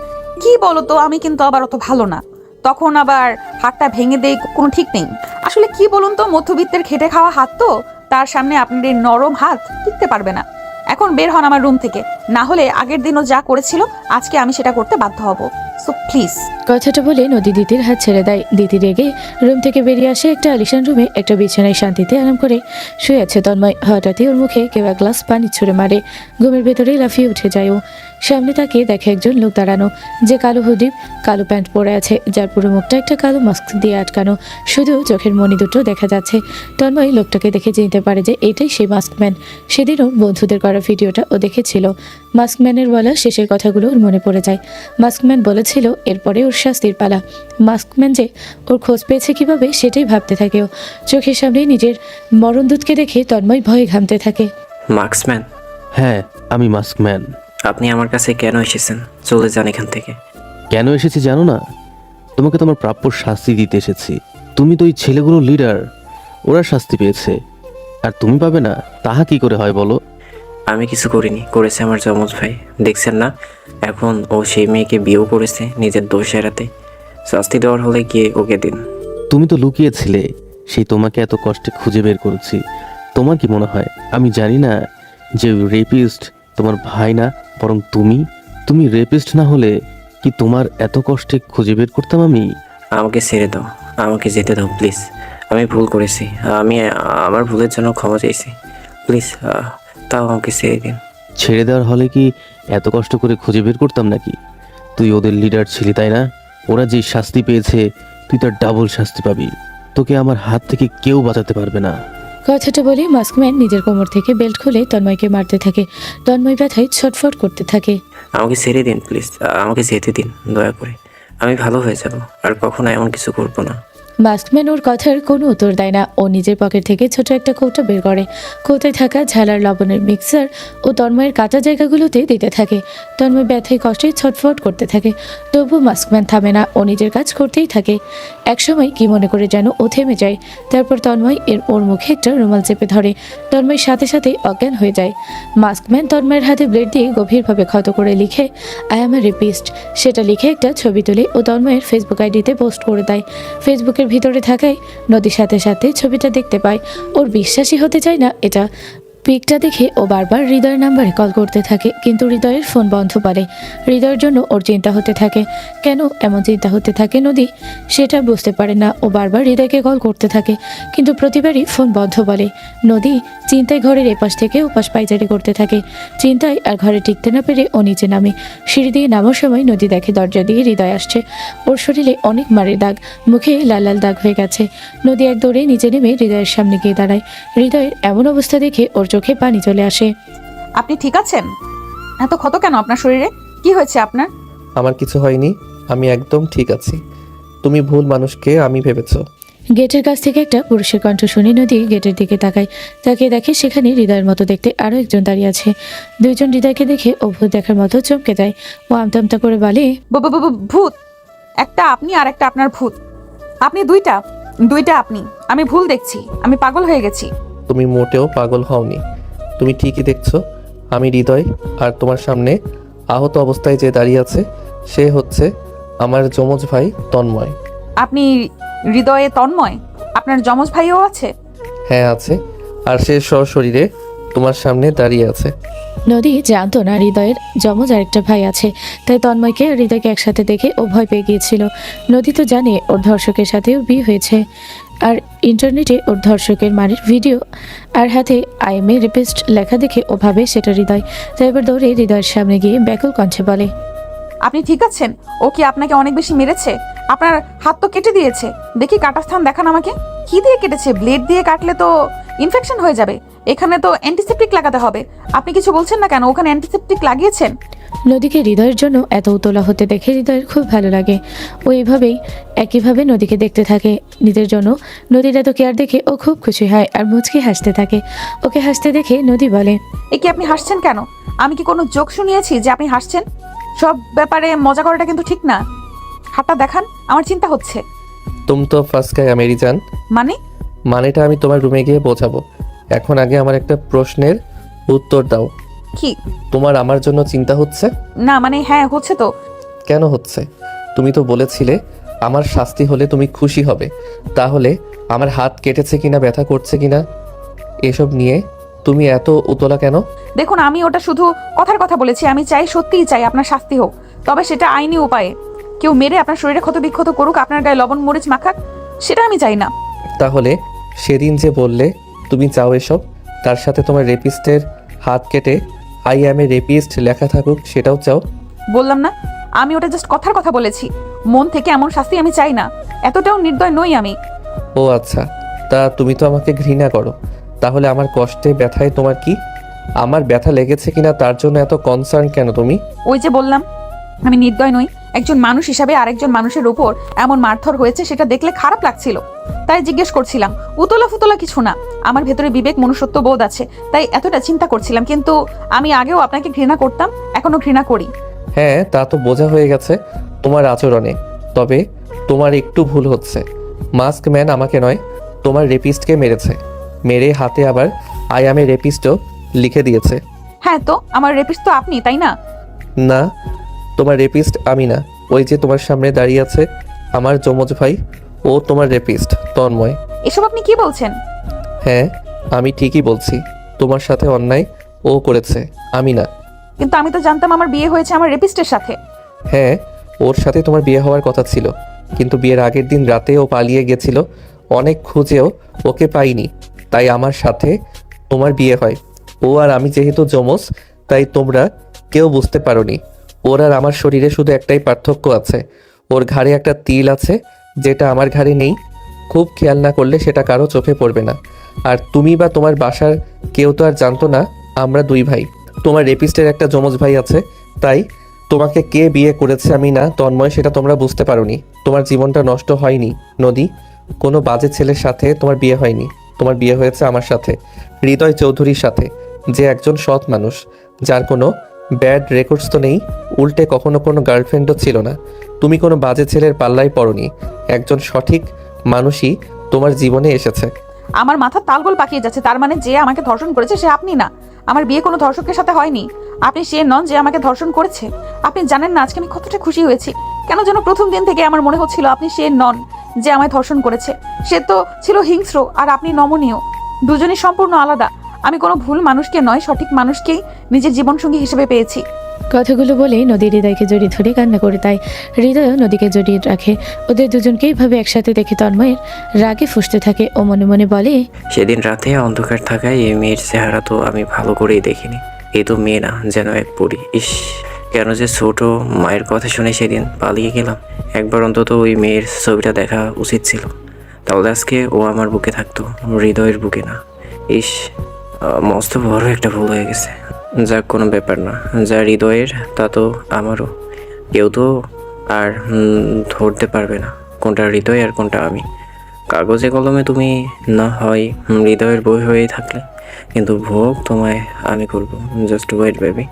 S3: কি বলো তো, আমি কিন্তু আবার অত ভালো না, তখন আবার হাতটা ভেঙে দেয়, কোনো ঠিক নেই। আসলে কি বলুন তো, মধ্যবিত্তের খেটে খাওয়া হাত তো, তার সামনে আপনার এই নরম হাত টিকতে পারবে না। এখন বের হন আমার রুম থেকে, না হলে আগের দিনও যা করেছিল আজকে আমি সেটা করতে বাধ্য হব। So please.
S1: কথাটা বলে নদী দিদির হাত ছেড়ে দেয়। দিদি রেগে রুম থেকে বেরিয়ে আসে। একটা আলিশান রুমে একটা বিছানায় শান্তিতে আরাম করে শুয়ে আছে তন্ময়। হঠাৎই ওর মুখে কেউ এক গ্লাস পানি ছুঁড়ে মারে। ঘুমের ভেতরেই লাফিয়ে উঠে যায় ও। সামনে তাকিয়ে দেখে একজন লোক দাঁড়ানো, যে কালো হুডি কালো প্যান্ট পরে আছে, যার পুরো মুখটা একটা কালো মাস্ক দিয়ে আটকানো, শুধু চোখের মণি দুটো দেখা যাচ্ছে। তন্ময় লোকটাকে দেখে চিনতে পারে যে এটাই সেই মাস্কম্যান। সেদিনও বন্ধুদের করা ভিডিওটা ও দেখেছিল। মাস্কম্যানের বলা শেষের কথাগুলো ওর মনে পড়ে যায়। মাস্কম্যান বলেছিল এরপরে ওর শাস্তির পালা। মাস্কম্যান যে ওর খোঁজ পেয়েছে কিভাবে সেটাই ভাবতে থাকে ও। চোখের সামনে নিজের মরণদূতকে দেখে তন্ময় ভয়ে ঘামতে থাকে।
S12: মাস্কম্যান?
S9: হ্যাঁ, আমি মাস্কম্যান।
S12: আপনি আমার কাছে কেন এসেছেন? চলে যান এখান থেকে।
S9: কেন এসেছি জানো না? তোমাকে তোমার প্রাপ্য শাস্তি দিতে এসেছি। তুমি তো ওই ছেলেগুলোর লিডার, ওরা শাস্তি পেয়েছে আর তুমি পাবে না, তাহা কি করে হয় বলো?
S12: আমি কিছু করিনি, করেছে আমার যমজ ভাই। দেখছেন না, এখন ও সেই মেয়েকে বিয়েও করেছে নিজের দোষ এড়াতে। শাস্তি দেওয়ার হলে গিয়ে ওকে দিন।
S9: তুমি তো লুকিয়েছিলে, সেই তোমাকে এত কষ্টে খুঁজে বের করেছি। তোমার কি মনে হয় আমি জানি না যে রেপিস্ট তোমার ভাই না, বরং তুমি রেপিস্ট না হলে কি তোমার এত কষ্টে খুঁজে বের করতাম আমি?
S12: আমাকে ছেড়ে দাও, আমাকে যেতে দাও প্লিজ। আমি ভুল করেছি, আমি আমার ভুলের জন্য ক্ষমা চাইছি। প্লিজ তাও আমাকে ছেড়ে দিন।
S9: ছেড়ে দেওয়ার হলে কি এত কষ্ট করে খুঁজে বের করতাম নাকি? তুই ওদের লিডার ছিলি তাই না? ওরা যে শাস্তি পেয়েছে তুই তার ডাবল শাস্তি পাবি। তোকে আমার হাত থেকে কেউ বাঁচাতে পারবে না।
S1: কথাটা বলে মাস্কম্যান নিজের কোমর থেকে বেল্ট খুলে তন্ময়কে মারতে থাকে। তন্ময় ব্যথায় ছটফট করতে থাকে।
S12: আমাকে ছেড়ে দিন প্লিজ, আমাকে যেতে দিন দয়া করে। আমি ভালো হয়ে যাব, আর কখনো এমন কিছু করবো না।
S1: মাস্কম্যান ওর কথার কোনো উত্তর দেয় না। ও নিজের পকেট থেকে ছোট একটা কৌটো বের করে। কৌটায় থাকা ঝালার লবণের মিক্সার ও তন্ময়ের কাটা জায়গাগুলোতে দিতে থাকে। তন্ময় ব্যথায় কষ্টে ছটফট করতে থাকে, তবু মাস্কম্যান থামে না। ও নিজের কাজ করতেই থাকে। একসময় কি মনে করে যেন ও থেমে যায়। তারপর তন্ময় ওর মুখে একটা রুমাল চেপে ধরে। তন্ময় সাথে সাথে অজ্ঞান হয়ে যায়। মাস্কম্যান তন্ময়ের হাতে ব্লেড দিয়ে গভীরভাবে ক্ষত করে লিখে আই অ্যাম এ রেপিস্ট সেটা লিখে একটা ছবি তুলে ও তন্ময়ের ফেসবুক আইডিতে পোস্ট করে দেয়। ফেসবুকের ভিতরে থাকায় নদীর সাথে সাথে ছবিটা দেখতে পায়। ওর বিশ্বাসই হতে চায় না এটা। পিকটা দেখে ও বারবার হৃদয়ের নাম্বারে কল করতে থাকে, কিন্তু হৃদয়ের ফোন বন্ধ পারে। হৃদয়ের জন্য ওর চিন্তা হতে থাকে। কেন এমন চিন্তা হতে থাকে নদী সেটা বুঝতে পারে না। ও বারবার হৃদয়কে কল করতে থাকে, কিন্তু প্রতিবারই ফোন বন্ধ বলে। নদী চিন্তায় ঘরের এপাশ থেকে ওপাশ পাইচারি করতে থাকে। চিন্তায় আর ঘরে টিকতে না পেরে ও নিচে নামে। সিঁড়ি দিয়ে নামার সময় নদী দেখে দরজা দিয়ে হৃদয় আসছে। ওর শরীরে অনেক মারের দাগ, মুখে লাল লাল দাগ হয়ে গেছে। নদী এক দৌড়ে নিচে নেমে হৃদয়ের সামনে গিয়ে দাঁড়ায়। হৃদয়ের এমন অবস্থা দেখে ওর চোখে পানি চলে আসে।
S3: আপনি ঠিক আছেন? এত ক্ষত কেন আপনার শরীরে? কি হয়েছে আপনার?
S2: আমার কিছু হয়নি, আমি একদম ঠিক আছি। তুমি ভুল মানুষকে আমি ভেবেছো।
S1: গেটের কাছ থেকে একটা পুরুষের কণ্ঠ শুনে নদী গেটের দিকে তাকায়। তাকিয়ে দেখে সেখানে হৃদয়ের মতো দেখতে আরও একজন দাঁড়িয়ে আছে। দুইজন হৃদয়কে দেখে ও ভূত দেখার মতো চমকে যায়। ও আমতা আমতা করে বলে,
S3: ভূত? একটা আপনি আর একটা আপনার ভূত। আপনি দুইটা আপনি। আমি ভুল দেখছি, আমি পাগল হয়ে গেছি।
S2: তুমি মোটেও পাগল হওনি, তুমি ঠিকই দেখছো। আমি হৃদয়, আর তোমার সামনে আহত অবস্থায় যে দাঁড়িয়ে আছে সে হচ্ছে আমার যমজ ভাই তন্ময়।
S3: আপনি হৃদয়ে তন্ময়? আপনার যমজ ভাইও আছে?
S2: হ্যাঁ আছে, আর সে সশরীরে তোমার সামনে দাঁড়িয়ে আছে।
S1: নদী জানতো না হৃদয়ের যমজ আরেকটা ভাই আছে, তাই তন্ময়কে আর হৃদয়কে একসাথে দেখে ও ভয় পেয়ে গিয়েছিল। নদী তো জানে ওর ধর্ষকের সাথে ওর বিয়ে হয়েছে, আর ইন্টারনেটে ওর ধর্ষকের মারের ভিডিও আর হাতে আই এম এ রেপিস্ট লেখা দেখে ও ভাবে সেটা হৃদয়। তাই এবার দৌড়ে হৃদয়ের সামনে গিয়ে ব্যাকুল কণ্ঠে বলে,
S3: আপনি ঠিক আছেন? ও কি আপনাকে অনেক বেশি মেরেছে? আপনার হাত তো কেটে দিয়েছে, দেখি কাটা স্থান দেখান আমাকে। কি দিয়ে কেটেছে? ব্লেড দিয়ে কাটলে তো ইনফেকশন হয়ে যাবে। এখানে তো অ্যান্টিসেপটিক লাগাতে হবে। আপনি কিছু বলছেন না কেন? ওখানে অ্যান্টিসেপটিক লাগিয়েছেন?
S1: নদীকে হৃদয়ের জন্য এত উতলা হতে দেখে হৃদয়ের খুব ভালো লাগে। ও এইভাবেই একইভাবে নদীকে দেখতে থাকে। নিজের জন্য নদীর এত কেয়ার দেখে ও খুব খুশি হয় আর মুচকি হাসতে থাকে। ওকে হাসতে দেখে নদী বলে,
S3: এ কি আপনি হাসছেন কেন? আমি কি কোনো জোক শুনিয়েছি যে আপনি হাসছেন? সব ব্যাপারে মজা করাটা কিন্তু ঠিক না। হাতটা দেখান, আমার চিন্তা হচ্ছে।
S2: তুমি তো ফাসকায় মেরি জান। মানেটা আমি তোমার রুমে গিয়ে বোঝাবো। এখন আগে আমার একটা প্রশ্নের উত্তর দাও।
S3: কি?
S2: তোমার আমার জন্য চিন্তা হচ্ছে?
S3: না মানে হ্যাঁ হচ্ছে তো।
S2: কেন হচ্ছে? তুমি তো বলেছিলে আমার শাস্তি হলে তুমি খুশি হবে। তাহলে আমার হাত কেটেছে কিনা, ব্যথা করছে কিনা, এসব নিয়ে তুমি এত উতলা কেন?
S3: দেখুন, আমি ওটা শুধু কথার কথা বলেছি। আমি চাই, সত্যিই চাই আপনার শাস্তি হোক, তবে সেটা আইনি উপায়ে। কেউ মেরে আপনার শরীরে ক্ষত বিক্ষত করুক, আপনার গায়ে লবণ মরিচ মাখাক, সেটা আমি চাই না।
S2: তাহলে সেদিন যে বললে তুমি চাও এসব, তার সাথে তোমার রেপিস্টের হাত কেটে আই অ্যাম এ রেপিস্ট লেখা থাকুক, সেটাও চাও?
S3: বললাম না, আমি ওটা জাস্ট কথার কথা বলেছি। মন থেকে এমন শাস্তি আমি চাই না। এতটাও নির্দয় নই আমি।
S2: ও আচ্ছা, তা তুমি তো আমাকে ঘৃণা করো। তাহলে আমার কষ্টে ব্যথায় তোমার কি? আমার ব্যথা লেগেছে কিনা তার জন্য এত কনসার্ন কেন তুমি?
S3: ওই যে বললাম আমি নির্দয় নই। একজন মানুষ হিসাবে আরেকজন মানুষের উপর এমন মারধর হয়েছে, সেটা দেখলে খারাপ লাগছিল, তাই জিজ্ঞেস করছিলাম। উতলা ফুতলা কিছু না। আমার ভেতরে বিবেক মনুষ্যত্ব বোধ আছে, তাই এতটা চিন্তা করছিলাম। কিন্তু আমি আগেও আপনাকে ঘৃণা করতাম, এখনো ঘৃণা করি।
S2: হ্যাঁ, তা তো বোঝা হয়ে গেছে তোমার আচরণে। তবে তোমার একটু ভুল হচ্ছে। মাস্ক ম্যান আমাকে নয়, তোমার রেপিস্টকে মেরেছে। মেরে হাতে আবার আই অ্যাম এ রেপিস্টও লিখে দিয়েছে।
S3: হ্যাঁ, তো আমার রেপিস্ট তো আপনি, তাই না?
S2: না, তোমার রেপিস্ট আমি না। ওই যে তোমার সামনে দাঁড়িয়ে আছে আমার যমজ ভাই, ও তোমার রেপিস্ট তন্ময়।
S3: এসব আপনি কি বলছেন?
S2: হ্যাঁ, আমি ঠিকই বলছি। তোমার সাথে অন্যায় ও করেছে, আমি না।
S3: কিন্তু আমি তো জানতাম আমার বিয়ে হয়েছে আমার রেপিস্টের সাথে।
S2: হ্যাঁ, ওর সাথে তোমার বিয়ে হওয়ার কথা ছিল, কিন্তু বিয়ের আগের দিন রাতে ও পালিয়ে গেছিল। অনেক খুঁজেও ওকে পাইনি, তাই আমার সাথে তোমার বিয়ে হয়। ও আর আমি যেহেতু যমজ, তাই তোমরা কেউ বুঝতে পারোনি। ওর আর আমার শরীরে শুধু একটাই পার্থক্য আছে, ওর ঘাড়ে একটা তিল আছে যেটা আমার ঘাড়ে নেই। খুব খেয়াল না করলে সেটা কারো চোখে পড়বে না। আর তুমি বা তোমার বাসার কেউ তো আর জানতো না আমরা দুই ভাই। তোমার রেপিস্টের একটা যমজ ভাই আছে, তাই তোমাকে কে বিয়ে করেছে আমি না তন্ময়, সেটা তোমরা বুঝতে পারোনি। তোমার জীবনটা নষ্ট হয়নি নদী, কোনো বাজে ছেলের সাথে তোমার বিয়ে হয়নি, তোমার বিয়ে হয়েছে আমার সাথে, হৃদয় চৌধুরীর সাথে, যে একজন সৎ মানুষ, যার কোনো ব্যাড রেকর্ডস তো নেই, উল্টে কখনো কোনো গার্লফ্রেন্ডও ছিল না। তুমি কোনো বাজে ছেলের পাল্লায় পড়নি, একজন সঠিক মানুষই তোমার জীবনে এসেছে।
S3: আমার মাথা তালগোল পাকিয়ে যাচ্ছে। তার মানে যে আমাকে ধর্ষণ করেছে সে আপনি না? আমার বিয়ে কোনো ধর্ষকের সাথে হয়নি। আপনি সে নন যে আমাকে ধর্ষণ করেছে। আপনি জানেন না আজকে আমি কতটা খুশি হয়েছি। কেন যেন প্রথম দিন থেকে আমার মনে হচ্ছিল আপনি সে নন যে আমায় ধর্ষণ করেছে। সে তো ছিল হিংস্র আর আপনি নমনীয়। দুজনই সম্পূর্ণ আলাদা। আমি কোনো ভুল মানুষকে নয়, সঠিক মানুষকেই নিজের জীবনসঙ্গী হিসেবে পেয়েছি।
S1: কথাগুলো বলে নদী হৃদয়কে জড়িয়ে ধরে কান্না করে তাই হৃদয়ও নদীকে জড়িয়ে রাখে। ওদের দুজনকেই ভাবে একসাথে দেখে তন্ময়ের রাগে ফুঁসতে থাকে। ও মনে মনে বলে,
S12: সেদিন রাতে অন্ধকার থাকায় এই মেয়ের চেহারা তো আমি ভালো করেই দেখিনি। এ তো মেয়ে না, যেন এক পরী। ইস, কেন যে ছোট মায়ের কথা শুনে সেদিন পালিয়ে গেলাম। একবার অন্তত ওই মেয়ের ছবিটা দেখা উচিত ছিল, তাহলে আজকে ও আমার বুকে থাকতো, হৃদয়ের বুকে না। ইস, মস্ত বড় একটা ভুল হয়ে গেছে। যাক, কোনো ব্যাপার না, যা হৃদয়ের তা তো আমারও। কেউ তো আর ধরতে পারবে না কোনটা হৃদয় আর কোনটা আমি। কাগজে কলমে তুমি না হয় হৃদয়ের বই হয়েই থাকলে, কিন্তু ভোগ তোমায় আমি করবো। Just wait baby.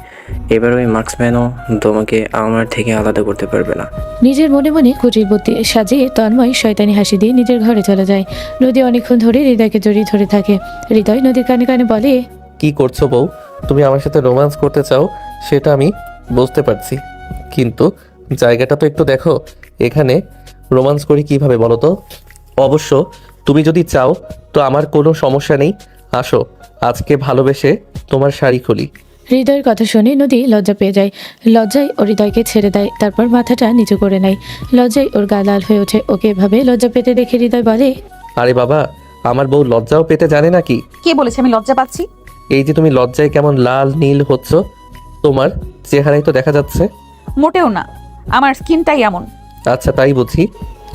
S12: এবার ওই মার্কসম্যানও তোমাকে আমার থেকে আলাদা করতে পারবে না।
S1: নিজের মনে মনে কুটির বুদ্ধি সাজিয়ে তন্ময় শয়তানি হাসি দিয়ে নিজের ঘরে চলে যায়। নদী অনেকক্ষণ ধরে হৃদয়কে জড়িয়ে ধরে থাকে। হৃদয় নদীর কানে কানে বলে,
S2: কি করছো বউ? তুমি আমার সাথে রোম্যান্স করতে চাও, সেটা আমি বুঝতে পারছি, কিন্তু জায়গাটা তো একটু দেখো। এখানে রোম্যান্স করি কিভাবে বলো তো? অবশ্য তুমি যদি চাও তো আমার কোনো সমস্যা নেই। আসো, আজকে ভালোবেসে তোমার শাড়ি খুলি।
S1: হৃদয়ের কথা শুনে নদী লজ্জা পেয়ে যায়। লজ্জায় ও হৃদয়কে ছেড়ে দেয়, তারপর মাথাটা নিচু করে নেয়। লজ্জায় ওর গা লাল হয়ে ওঠে। ওকে এভাবে লজ্জা পেতে দেখে হৃদয় বলে,
S2: আরে বাবা, আমার বউ লজ্জাও পেতে জানে নাকি?
S3: কে বলেছে আমি লজ্জা পাচ্ছি?
S2: এই যে তুমি লজ্জায় কেমন লাল নীল হচ্ছ, তোমার চেহারাই তো দেখা যাচ্ছে।
S3: মোটেও না, আমার স্কিনটাই এমন।
S2: আচ্ছা, তাই বুঝি।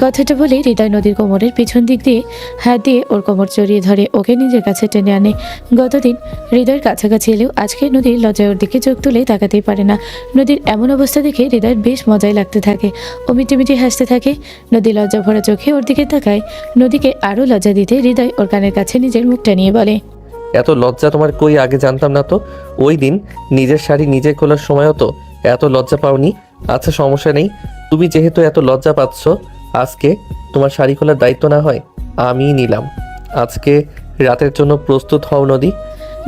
S1: কথাটা বলে হৃদয় নদীর কোমরের পিছন দিক দিয়ে হাত দিয়ে ওর কোমর জড়িয়ে ধরে ওকে নিজের কাছে টেনে আনে। গতদিন হৃদয়ের কাছাকাছি এলেও আজকে নদীর লজ্জায় ওর দিকে চোখ তুলে তাকাতেই পারে না। নদীর এমন অবস্থা দেখে হৃদয়ের বেশ মজাই লাগতে থাকে। ও মিটি মিটি হাসতে থাকে। নদী লজ্জা ভরা চোখে ওর দিকে তাকায়। নদীকে আরও লজ্জা দিতে হৃদয় ওর কানের কাছে নিজের মুখটা নিয়ে বলে,
S2: এত লজ্জা তোমার কই আগে জানতাম না তো। ওই দিন নিজের শাড়ি নিজে খোলার সময়ও তো এত লজ্জা পাওনি। আচ্ছা, সমস্যা নেই, তুমি যেহেতু এত লজ্জা পাচ্ছ, আজকে তোমার শাড়ি খোলার দায়িত্ব না হয় আমিই নিলাম। আজকে রাতের জন্য প্রস্তুত হও নদী।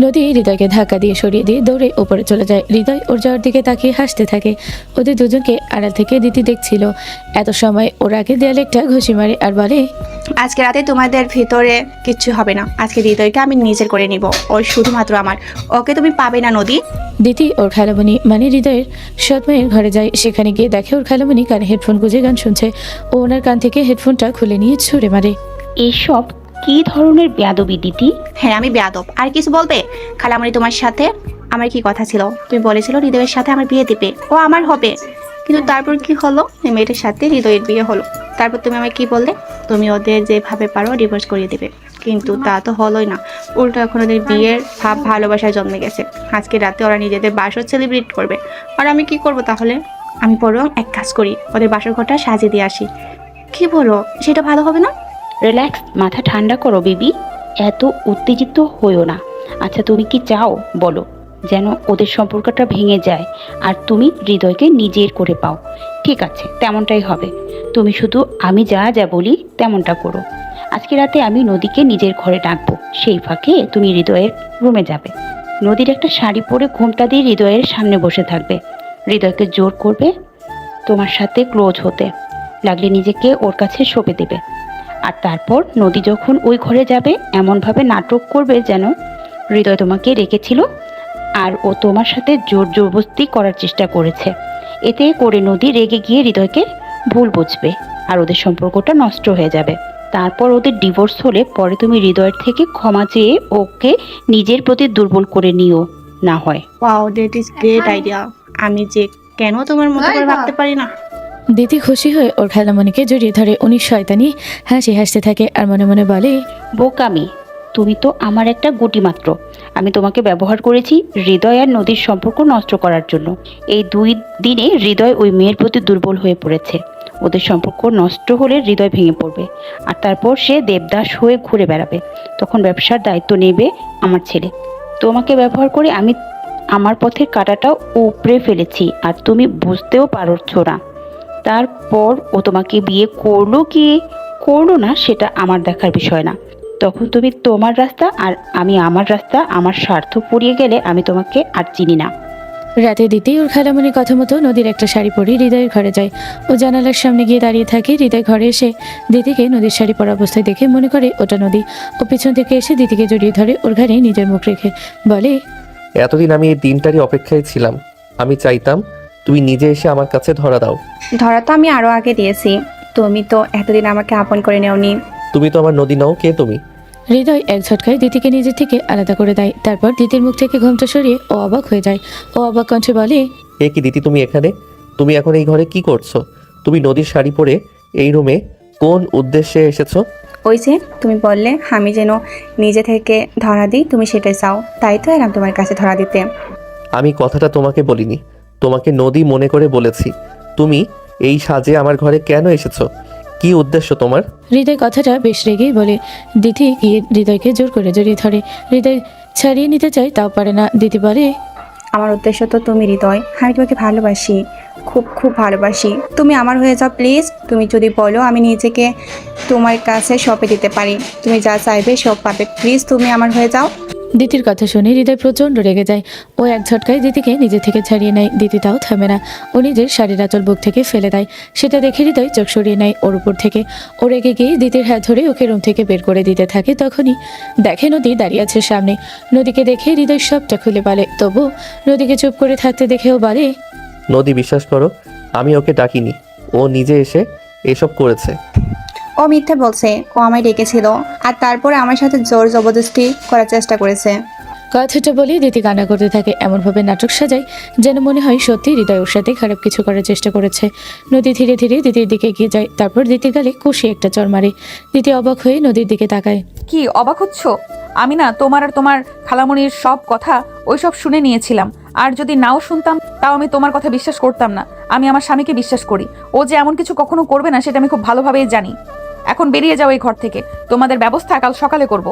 S1: নদী হৃদয়কে ধাক্কা দিয়ে সরিয়ে দিয়ে দৌড়ে উপরে চলে যায়। হৃদয় ওর যাওয়ার দিকে তাকিয়ে হাসতে থাকে। ওদের দুজনকে আড়াল থেকে দিতি দেখছিল। এত সময় ওর আগে দেয়ালে একটা ঘুষি মারে আর বলে,
S5: আজকে রাতে তোমাদের ভিতরে কিচ্ছু হবে না। আজকে হৃদয়কে আমি নিজের করে নিব। ওই শুধুমাত্র আমার, ওকে তুমি পাবে না নদী।
S1: দিতি ওর খালামণি মানে হৃদয়ের সৎমায়ের ঘরে যায়। সেখানে গিয়ে দেখে ওর খালামণি কানে হেডফোন গুঁজে গান শুনছে। ও ওনার কান থেকে হেডফোনটা খুলে নিয়ে ছুঁড়ে মারে।
S13: এসব কি ধরনের বেয়াদবি দিদি?
S5: হ্যাঁ, আমি বেয়াদব। আর কিছু বলবে? খালামণি, তোমার সাথে আমার কি কথা ছিল? তুমি বলেছিল হৃদয়ের সাথে আমার বিয়ে দিবে, ও আমার হবে। কিন্তু তারপর কি হলো? এই মেয়েটার সাথে হৃদয়ের বিয়ে হলো। তারপর তুমি আমায় কি বললে? তুমি ওদের যেভাবে পারো ডিভোর্স করিয়ে দেবে, কিন্তু তা তো হলোই না। উল্টো এখন ওদের বিয়ের ভাব ভালোবাসায় জন্মে গেছে। আজকে রাতে ওরা নিজেদের বাসর সেলিব্রেট করবে। আর আমি কি করব তাহলে? আমি বরং এক কাজ করি, ওদের বাসর ঘরটা সাজিয়ে দিয়ে আসি। কি বলো, সেটা ভালো হবে না?
S13: রিল্যাক্স, মাথা ঠান্ডা করো বেবি, এত উত্তেজিত হইও না। আচ্ছা, তুমি কি চাও বলো? যেন ওদের সম্পর্কটা ভেঙে যায় আর তুমি হৃদয়কে নিজের করে পাও। ঠিক আছে, তেমনটাই হবে। তুমি শুধু আমি যা যা বলি তেমনটা করো। আজকে রাতে আমি নদীকে নিজের ঘরে ডাকবো। সেই ফাঁকে তুমি হৃদয়ের রুমে যাবে। নদীর একটা শাড়ি পরে ঘোমটা দিয়ে হৃদয়ের সামনে বসে থাকবে। হৃদয়কে জোর করবে তোমার সাথে ক্লোজ হতে, লাগলে নিজেকে ওর কাছে সঁপে দেবে। আর তারপর নদী যখন ওই ঘরে যাবে এমনভাবে নাটক করবে যেন হৃদয় তোমাকে রেখেছিল আর ও তোমার সাথে জোর জবরদস্তি করার চেষ্টা করেছে। এতে করে নদী রেগে গিয়ে হৃদয়কে ভুল বুঝবে আর ওদের সম্পর্কটা নষ্ট হয়ে যাবে। তারপর ওদের ডিভোর্স হলে পরে তুমি হৃদয়ের থেকে ক্ষমা চেয়ে ওকে নিজের প্রতি দুর্বল করে নিও না হয়।
S5: Wow, that is great idea. আমি যে কেন তোমার মতো করে ভাবতে পারি না।
S1: দিতি খুশি হয়ে ওর খালামণিকে জড়িয়ে ধরে। উনি শয়তানি হাসি হাসতে থাকে আর মনে মনে বলে,
S13: বোকামি, তুমি তো আমার একটা গুটি মাত্র। আমি তোমাকে ব্যবহার করেছি হৃদয় আর নদীর সম্পর্ক নষ্ট করার জন্য। এই 2 দিনে হৃদয় ওই মেয়ের প্রতি দুর্বল হয়ে পড়েছে। ওদের সম্পর্ক নষ্ট হলে হৃদয় ভেঙে পড়বে, আর তারপর সে দেবদাস হয়ে ঘুরে বেড়াবে। তখন ব্যবসার দায়িত্ব নেবে আমার ছেলে। তোমাকে ব্যবহার করে আমি আমার পথের কাঁটাটাও উপড়ে ফেলেছি, আর তুমি বুঝতেও পারছো না। তারপর ও তোমাকে বিয়ে করলো কি করলো না সেটা আমার দেখার বিষয় না। তখন তুমি তোমার রাস্তা আর আমি আমার রাস্তা। আমার স্বার্থ পুড়িয়ে গেলে আমি তোমাকে আর চিনি না।
S1: রাতে দিতেই ওর খালামণির কথা মতো নদীর একটা শাড়ি পরে হৃদয়ের ঘরে যায়। ও জানালার সামনে গিয়ে দাঁড়িয়ে থাকে। হৃদয় ঘরে এসে দিদিকে নদীর শাড়ি পরা অবস্থায় দেখে মনে করে ওটা নদী। ও পিছন থেকে এসে দিদিকে জড়িয়ে ধরে ওর ঘাড়ে নিজের মুখ রেখে বলে,
S2: এতদিন আমি এই দিনটারই অপেক্ষায় ছিলাম। আমি চাইতাম তুমি নিজে এসে আমার কাছে ধরা দাও।
S5: ধরা তো আমি আরো আগে দিয়েছি, তুমি তো এতদিন আমাকে আপন করে নেওনি।
S2: তুমি তো আমার নদী নও, কে তুমি?
S1: হৃদয় এক ঝটকায় দিদিকে নিজের থেকে আলাদা করে দেয়। তারপর দিদির মুখ থেকে ঘোমটা সরিয়ে ও অবাক হয়ে যায়। ও অবাক কণ্ঠে বলে,
S2: এ কি দিদি, তুমি এখানে? তুমি এখন এই ঘরে কি করছো? তুমি নদীর শাড়ি পরে এই রুমে কোন উদ্দেশ্যে এসেছো?
S5: ওই যে তুমি বললে আমি যেন নিজে থেকে ধরা দিই, তুমি সেটাই চাও, তাই তো এলাম তোমার কাছে ধরা দিতে।
S2: আমি কথাটা তোমাকে বলিনি, তোমাকে নদী মনে করে বলেছি। তুমি এই সাজে আমার ঘরে কেন এসেছো? কি উদ্দেশ্য তোমার?
S1: হৃদয় কথাটা বেশ রেগেই বলে। দিদি গিয়ে হৃদয়কে জোর করে জড়িয়ে ধরে। হৃদয় ছাড়িয়ে নিতে চায়, তাও পারে না। দিদি বলে,
S5: আমার উদ্দেশ্য তো তুমি হৃদয়, আমি তোমাকে ভালোবাসি, খুব খুব ভালোবাসি। তুমি আমার হয়ে যাও প্লিজ। তুমি যদি বলো আমি নিজেকে তোমার কাছে সঁপে দিতে পারি, তুমি যা চাইবে সব পাবে, প্লিজ তুমি আমার হয়ে যাও।
S1: দিদির কথা শুনে হৃদয় প্রচণ্ড রেগে যায়। ও এক ঝটকায় দিদিকে নিজে থেকে ছাড়িয়ে নেয়। দিদি তাও থামে না। ও নিজের শাড়ির আঁচল বুক থেকে ফেলে দেয়। সেটা দেখে হৃদয় চোখ সরিয়ে নেয় ওর উপর থেকে। ও রেগে গিয়ে দিদির হাত ধরে ওকে রুম থেকে বের করে দিতে থাকে। তখনই দেখে নদী দাঁড়িয়ে আছে সামনে। নদীকে দেখে হৃদয় সবটা খুলে বলে। তবু নদীকে চুপ করে থাকতে দেখেও বলে,
S2: নদী, বিশ্বাস করো, আমি ওকে ডাকিনি, ও নিজে এসে এসব করেছে।
S5: ও মিথ্যে বলছে, ও আমায় ডেকেছিল আর তারপরে আমার সাথে জোর জবরদস্তি করার চেষ্টা করেছে।
S1: কথাটা বলে দিদি কান্না করতে থাকে। এমনভাবে নাটক সাজায় যেন মনে হয় সত্যি হৃদয় ওর সাথে খারাপ কিছু করার চেষ্টা করেছে। নদী ধীরে ধীরে দিদির দিকে এগিয়ে যায়। তারপর দিদির গালে কষে একটা চর মারে। দিদি অবাক হয়ে নদীর দিকে তাকায়।
S3: কি অবাক হচ্ছ? আমি না তোমার আর তোমার খালামণির সব কথা ওইসব শুনে নিয়েছিলাম। আর যদি নাও শুনতাম তাও আমি তোমার কথা বিশ্বাস করতাম না। আমি আমার স্বামীকে বিশ্বাস করি। ও যে এমন কিছু কখনো করবে না সেটা আমি খুব ভালোভাবেই জানি। এখন বেরিয়ে যাও এই ঘর থেকে, তোমাদের ব্যবস্থা কাল সকালে করব।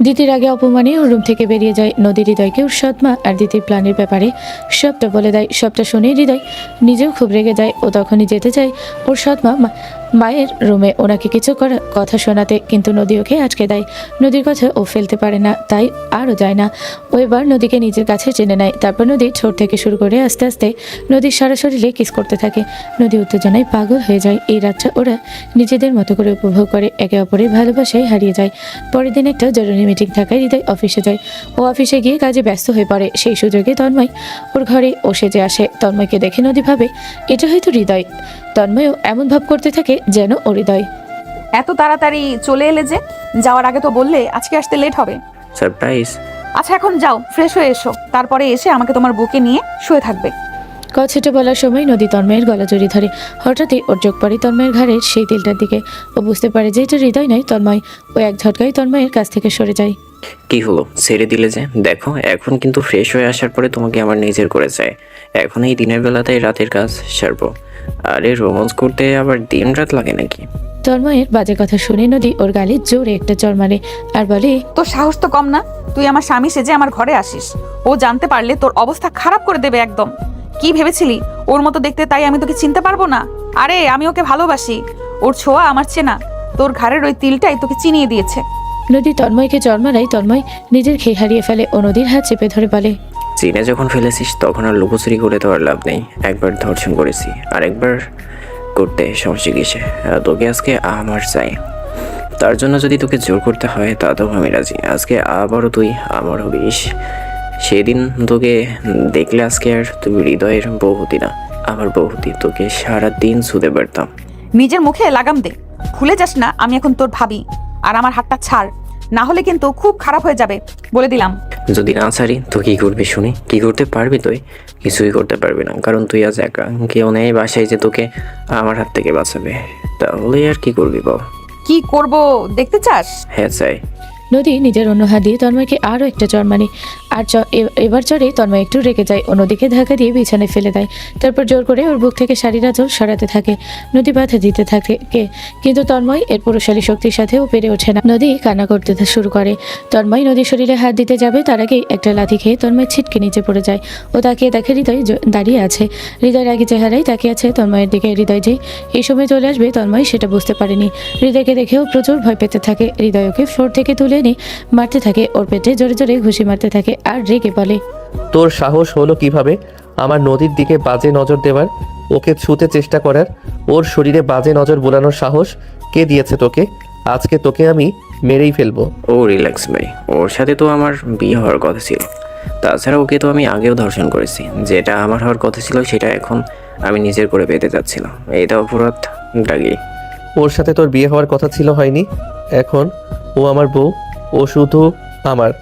S1: দিদির আগে অপমানে ওর রুম থেকে বেরিয়ে যায়। নদী হৃদয়কে ওর সৎমা আর দিদির প্ল্যানের ব্যাপারে সবটা বলে দেয়। সবটা শুনে হৃদয় নিজেও খুব রেগে যায়। ও তখনই যেতে চায় ওর সৎমা মায়ের রুমে ওনাকে কিছু কথা শোনাতে, কিন্তু নদী ওকে আটকে দেয়। নদীর কথা ও ফেলতে পারে না, তাই আরও যায় না। ও এবার নদীকে নিজের কাছে টেনে নেয়। তারপর নদীর ঠোঁট থেকে শুরু করে আস্তে আস্তে নদীর সারা শরীরে কিস করতে থাকে। নদী উত্তেজনায় পাগল হয়ে যায়। এই রাতটা ওরা নিজেদের মতো করে উপভোগ করে, একে অপরের ভালোবাসায় হারিয়ে যায়। পরের দিন একটা জরুরি মিটিং থাকায় হৃদয় অফিসে যায়। ও অফিসে গিয়ে কাজে ব্যস্ত হয়ে পড়ে। সেই সুযোগে তন্ময় ওর ঘরে ও সেজে আসে। তন্ময়কে দেখে নদী ভাবে এটা হয়তো হৃদয়। তন্ময়ও এমন ভাব করতে থাকে যেন ও হৃদয়।
S3: এত তাড়াতাড়ি চলে এলে যে? যাওয়ার আগে তো বললে আজকে আসতে লেট হবে।
S12: সারপ্রাইজ।
S3: আচ্ছা এখন যাও, ফ্রেশ হয়ে এসো, তারপরে এসে আমাকে তোমার বুকে নিয়ে শুয়ে থাকবে।
S1: কথাটা বলার সময় নদী তন্ময়ের গলা জড়িয়ে ধরে। হঠাৎই ওর চোখ পড়ে তন্ময়ের ঘাড়ের সেই তিলটার দিকে। ও বুঝতে পারে যে এটা হৃদয় নয়, তন্ময়। ও এক ঝটকায় তন্ময়ের কাছ থেকে সরে যায়।
S12: কি হলো, ছেড়ে দিলে যে? দেখো, এখন কিন্তু ফ্রেশ হয়ে আসার পরে তোমাকে আমার নিজের করে চাই। এখন এই দিনের বেলাতেই রাতের কাজ সারবো। আরে রোমান্স করতে আবার দিন রাত লাগে নাকি?
S1: তন্ময়ের বাজে কথা শুনে নদী ওর গালে জোরে একটা চড় মারে আর বলে,
S3: তোর সাহস তো কম না? তুই আমার স্বামী সেজে আমার ঘরে আসিস। ও জানতে পারলে তোর অবস্থা খারাপ করে দেবে একদম। কি ভেবেছিলি ওর মতো দেখতে তাই আমি তোকে চিনতে পারবো না? আরে আমি ওকে ভালোবাসি, ওর ছোঁয়া আমার চেনা। তোর ঘাড়ের ওই তিলটাই তোকে চিনিয়ে দিয়েছে।
S1: নদী তন্ময়কে চড় মারায় তন্ময় নিজের খেয়ে হারিয়ে ফেলে ও নদীর হাত চেপে ধরে বলে,
S12: চিনে যখন ফেলেছিস তখন আর লুকোচুরি করে তো আর লাভ নেই। একবার ধর্ষণ করেছি, আর একবার করতে সমস্যা কিসে? তোকে আজকে আমার চাই। তার জন্য যদি তোকে জোর করতে হয় তাতেও আমি রাজি। আজকে আবারও তুই আমার হবিস। সেদিন তোকে দেখলে আজকে আর তুই হৃদয়ের বহুতি না, আমার বহুতি। তোকে সারাদিন শুতে পারতাম।
S3: নিজের মুখে লাগাম দে, ভুলে যাস না আমি এখন তোর ভাবি। আর আমার হাতটা ছাড়, না হলে কিন্তু খুব খারাপ হয়ে যাবে, বলে দিলাম।
S12: যদি না ছাড়ি তো কি করবি শুনি? কি করতে পারবি তুই? কিছুই করতে পারবি না, কারণ তুই আজ একা। কেউ নেই বাসায় যে তোকে আমার হাত থেকে বাঁচাবে। তাহলে আর কি করবি বল?
S3: কি করব দেখতে চাস?
S12: হ্যাঁ চাই।
S1: নদী নিজের অন্য হাত দিয়ে তন্ময়কে আরও একটা চড় মারে আর এবার চড়ে তন্ময় একটু রেগে যায়, অন্যদিকে ধাক্কা দিয়ে বিছানায় ফেলে দেয়। তারপর জোর করে ওর বুক থেকে শাড়ির আঁচল সরাতে থাকে। নদী বাধা দিতে থাকে কিন্তু তন্ময় এর পুরুষালী শক্তির সাথেও পেরে ওঠে না। নদী কান্না করতে শুরু করে। তন্ময় নদীর শরীরে হাত দিতে যাবে, তার আগেই একটা লাথি খেয়ে তন্ময় ছিটকে নিচে পড়ে যায়। ও তাকিয়ে দেখে হৃদয় দাঁড়িয়ে আছে। হৃদয়ের আগে চেহারায় তাকিয়ে আছে তন্ময়ের দিকে। হৃদয় যে এই সময় চলে আসবে তন্ময় সেটা বুঝতে পারেনি। হৃদয়কে দেখেও প্রচুর ভয় পেতে থাকে। হৃদয় ওকে ফ্লোর থেকে তুলে এনে মারতে থাকে, ওর পেটে জোরে জোরে ঘুষি মারতে থাকে আর রেগে বলে,
S2: তোর সাহস হলো কিভাবে আমার নদীর দিকে বাজে নজর দেওয়ার, ওকে ছুতে চেষ্টা করার, ওর শরীরে বাজে নজর বোলানোর সাহস কে দিয়েছে তোকে? আজকে তোকে আমি মেরেই ফেলবো।
S12: ও রিল্যাক্স ভাই, ওর সাথে তো আমার বিয়ে হওয়ার কথা ছিল। তাছাড়া ওকে তো আমি আগেও ধর্ষণ করেছি। যেটা আমার হওয়ার কথা ছিল সেটা এখন আমি নিজের করে পেতে চাচ্ছিলাম। এটা অপরাধ ডাকি।
S2: ওর সাথে তোর বিয়ে হওয়ার কথা ছিল, হয়নি। এখন ও আমার বউ, ও শুধু আমার।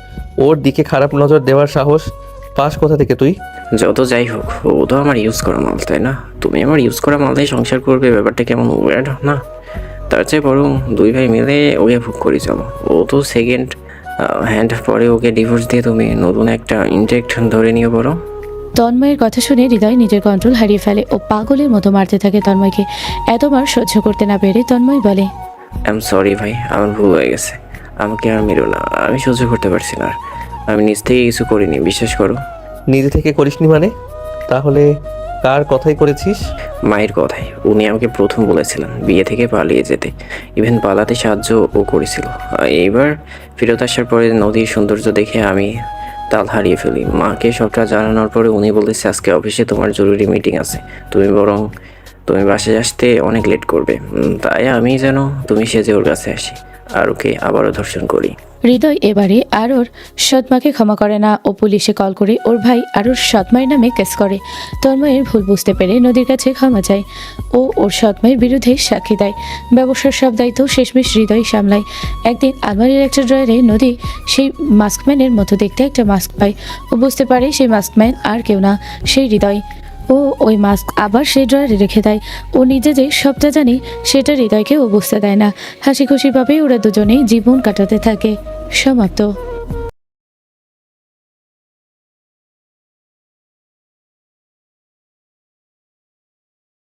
S2: ওর দিকে খারাপ নজর দেওয়ার সাহস পাস কোথা থেকে তুই?
S12: যত যাই হোক, ও তো আমার ইউজ করা মাল, তাই না? তুমি আমার ইউজ করা মাল দিয়ে সংসার করবে, ব্যাপারটা কেমন ওয়ার্ড না? তার চেয়ে বরং দুই ভাই মিলে ওকে ভোগ করি চলো। ও তো সেকেন্ড হ্যান্ড, পরে ওকে ডিভোর্স দিয়ে তুমি নতুন একটা ইনটেক্ট ধরে নিয়ে বলো।
S1: তন্ময়ের কথা শুনে হৃদয় নিজের কন্ট্রোল হারিয়ে ফেলে। ও পাগলের মতো মারতে থাকে তন্ময়কে। এতবার সহ্য করতে না পেরে তন্ময় বলে,
S12: আই এম সরি ভাই, আমার ভুল হয়ে গেছে। আমাকে আর মেরো না, আমি সহ্য করতে পারছি না। আর আমি নিজ থেকে কিছু করিনি, বিশ্বাস করো।
S2: নিজে থেকে করিসনি মানে? তাহলে কার কথাই করেছিস?
S12: মায়ের কথাই। উনি আমাকে প্রথম বলেছিলেন বিয়ে থেকে পালিয়ে যেতে, ইভেন পালাতে সাহায্য ও করেছিল। এইবার ফেরত আসার পরে নদীর সৌন্দর্য দেখে আমি তাল হারিয়ে ফেলি। মাকে সবটা জানানোর পরে উনি বলেছে আজকে অফিসে তোমার জরুরি মিটিং আছে, তুমি বাসায় আসতে অনেক লেট করবে। তাই আমি যেন তুমি সেজে ওর কাছে আসি আর ওকে আবারও ধর্ষণ করি।
S1: হৃদয় এবারে আর ওর সৎমাকে ক্ষমা করে না। ও পুলিশে কল করে ওর ভাই আর ওর সৎমায়ের নামে কেস করে। তন্ময়ের ভুল বুঝতে পেরে নদীর কাছে ক্ষমা চায়। ও ওর সৎমায়ের বিরুদ্ধে সাক্ষী দেয়। ব্যবসার সব দায়িত্ব শেষমেশ হৃদয় সামলায়। একদিন আলমারির একটা ড্রয়ারে নদী সেই মাস্কম্যানের মতো দেখতে একটা মাস্ক পায়। ও বুঝতে পারে সেই মাস্কম্যান আর কেউ না, সেই হৃদয়। ও ওই মাস্ক আবার সেই ড্রয়ারে রেখে দেয়। ও নিজে যে সবটা জানে সেটা হৃদয়কে ও বুঝতে দেয় না। হাসি খুশিভাবে ওরা দুজনেই জীবন কাটাতে থাকে। সমাপ্ত।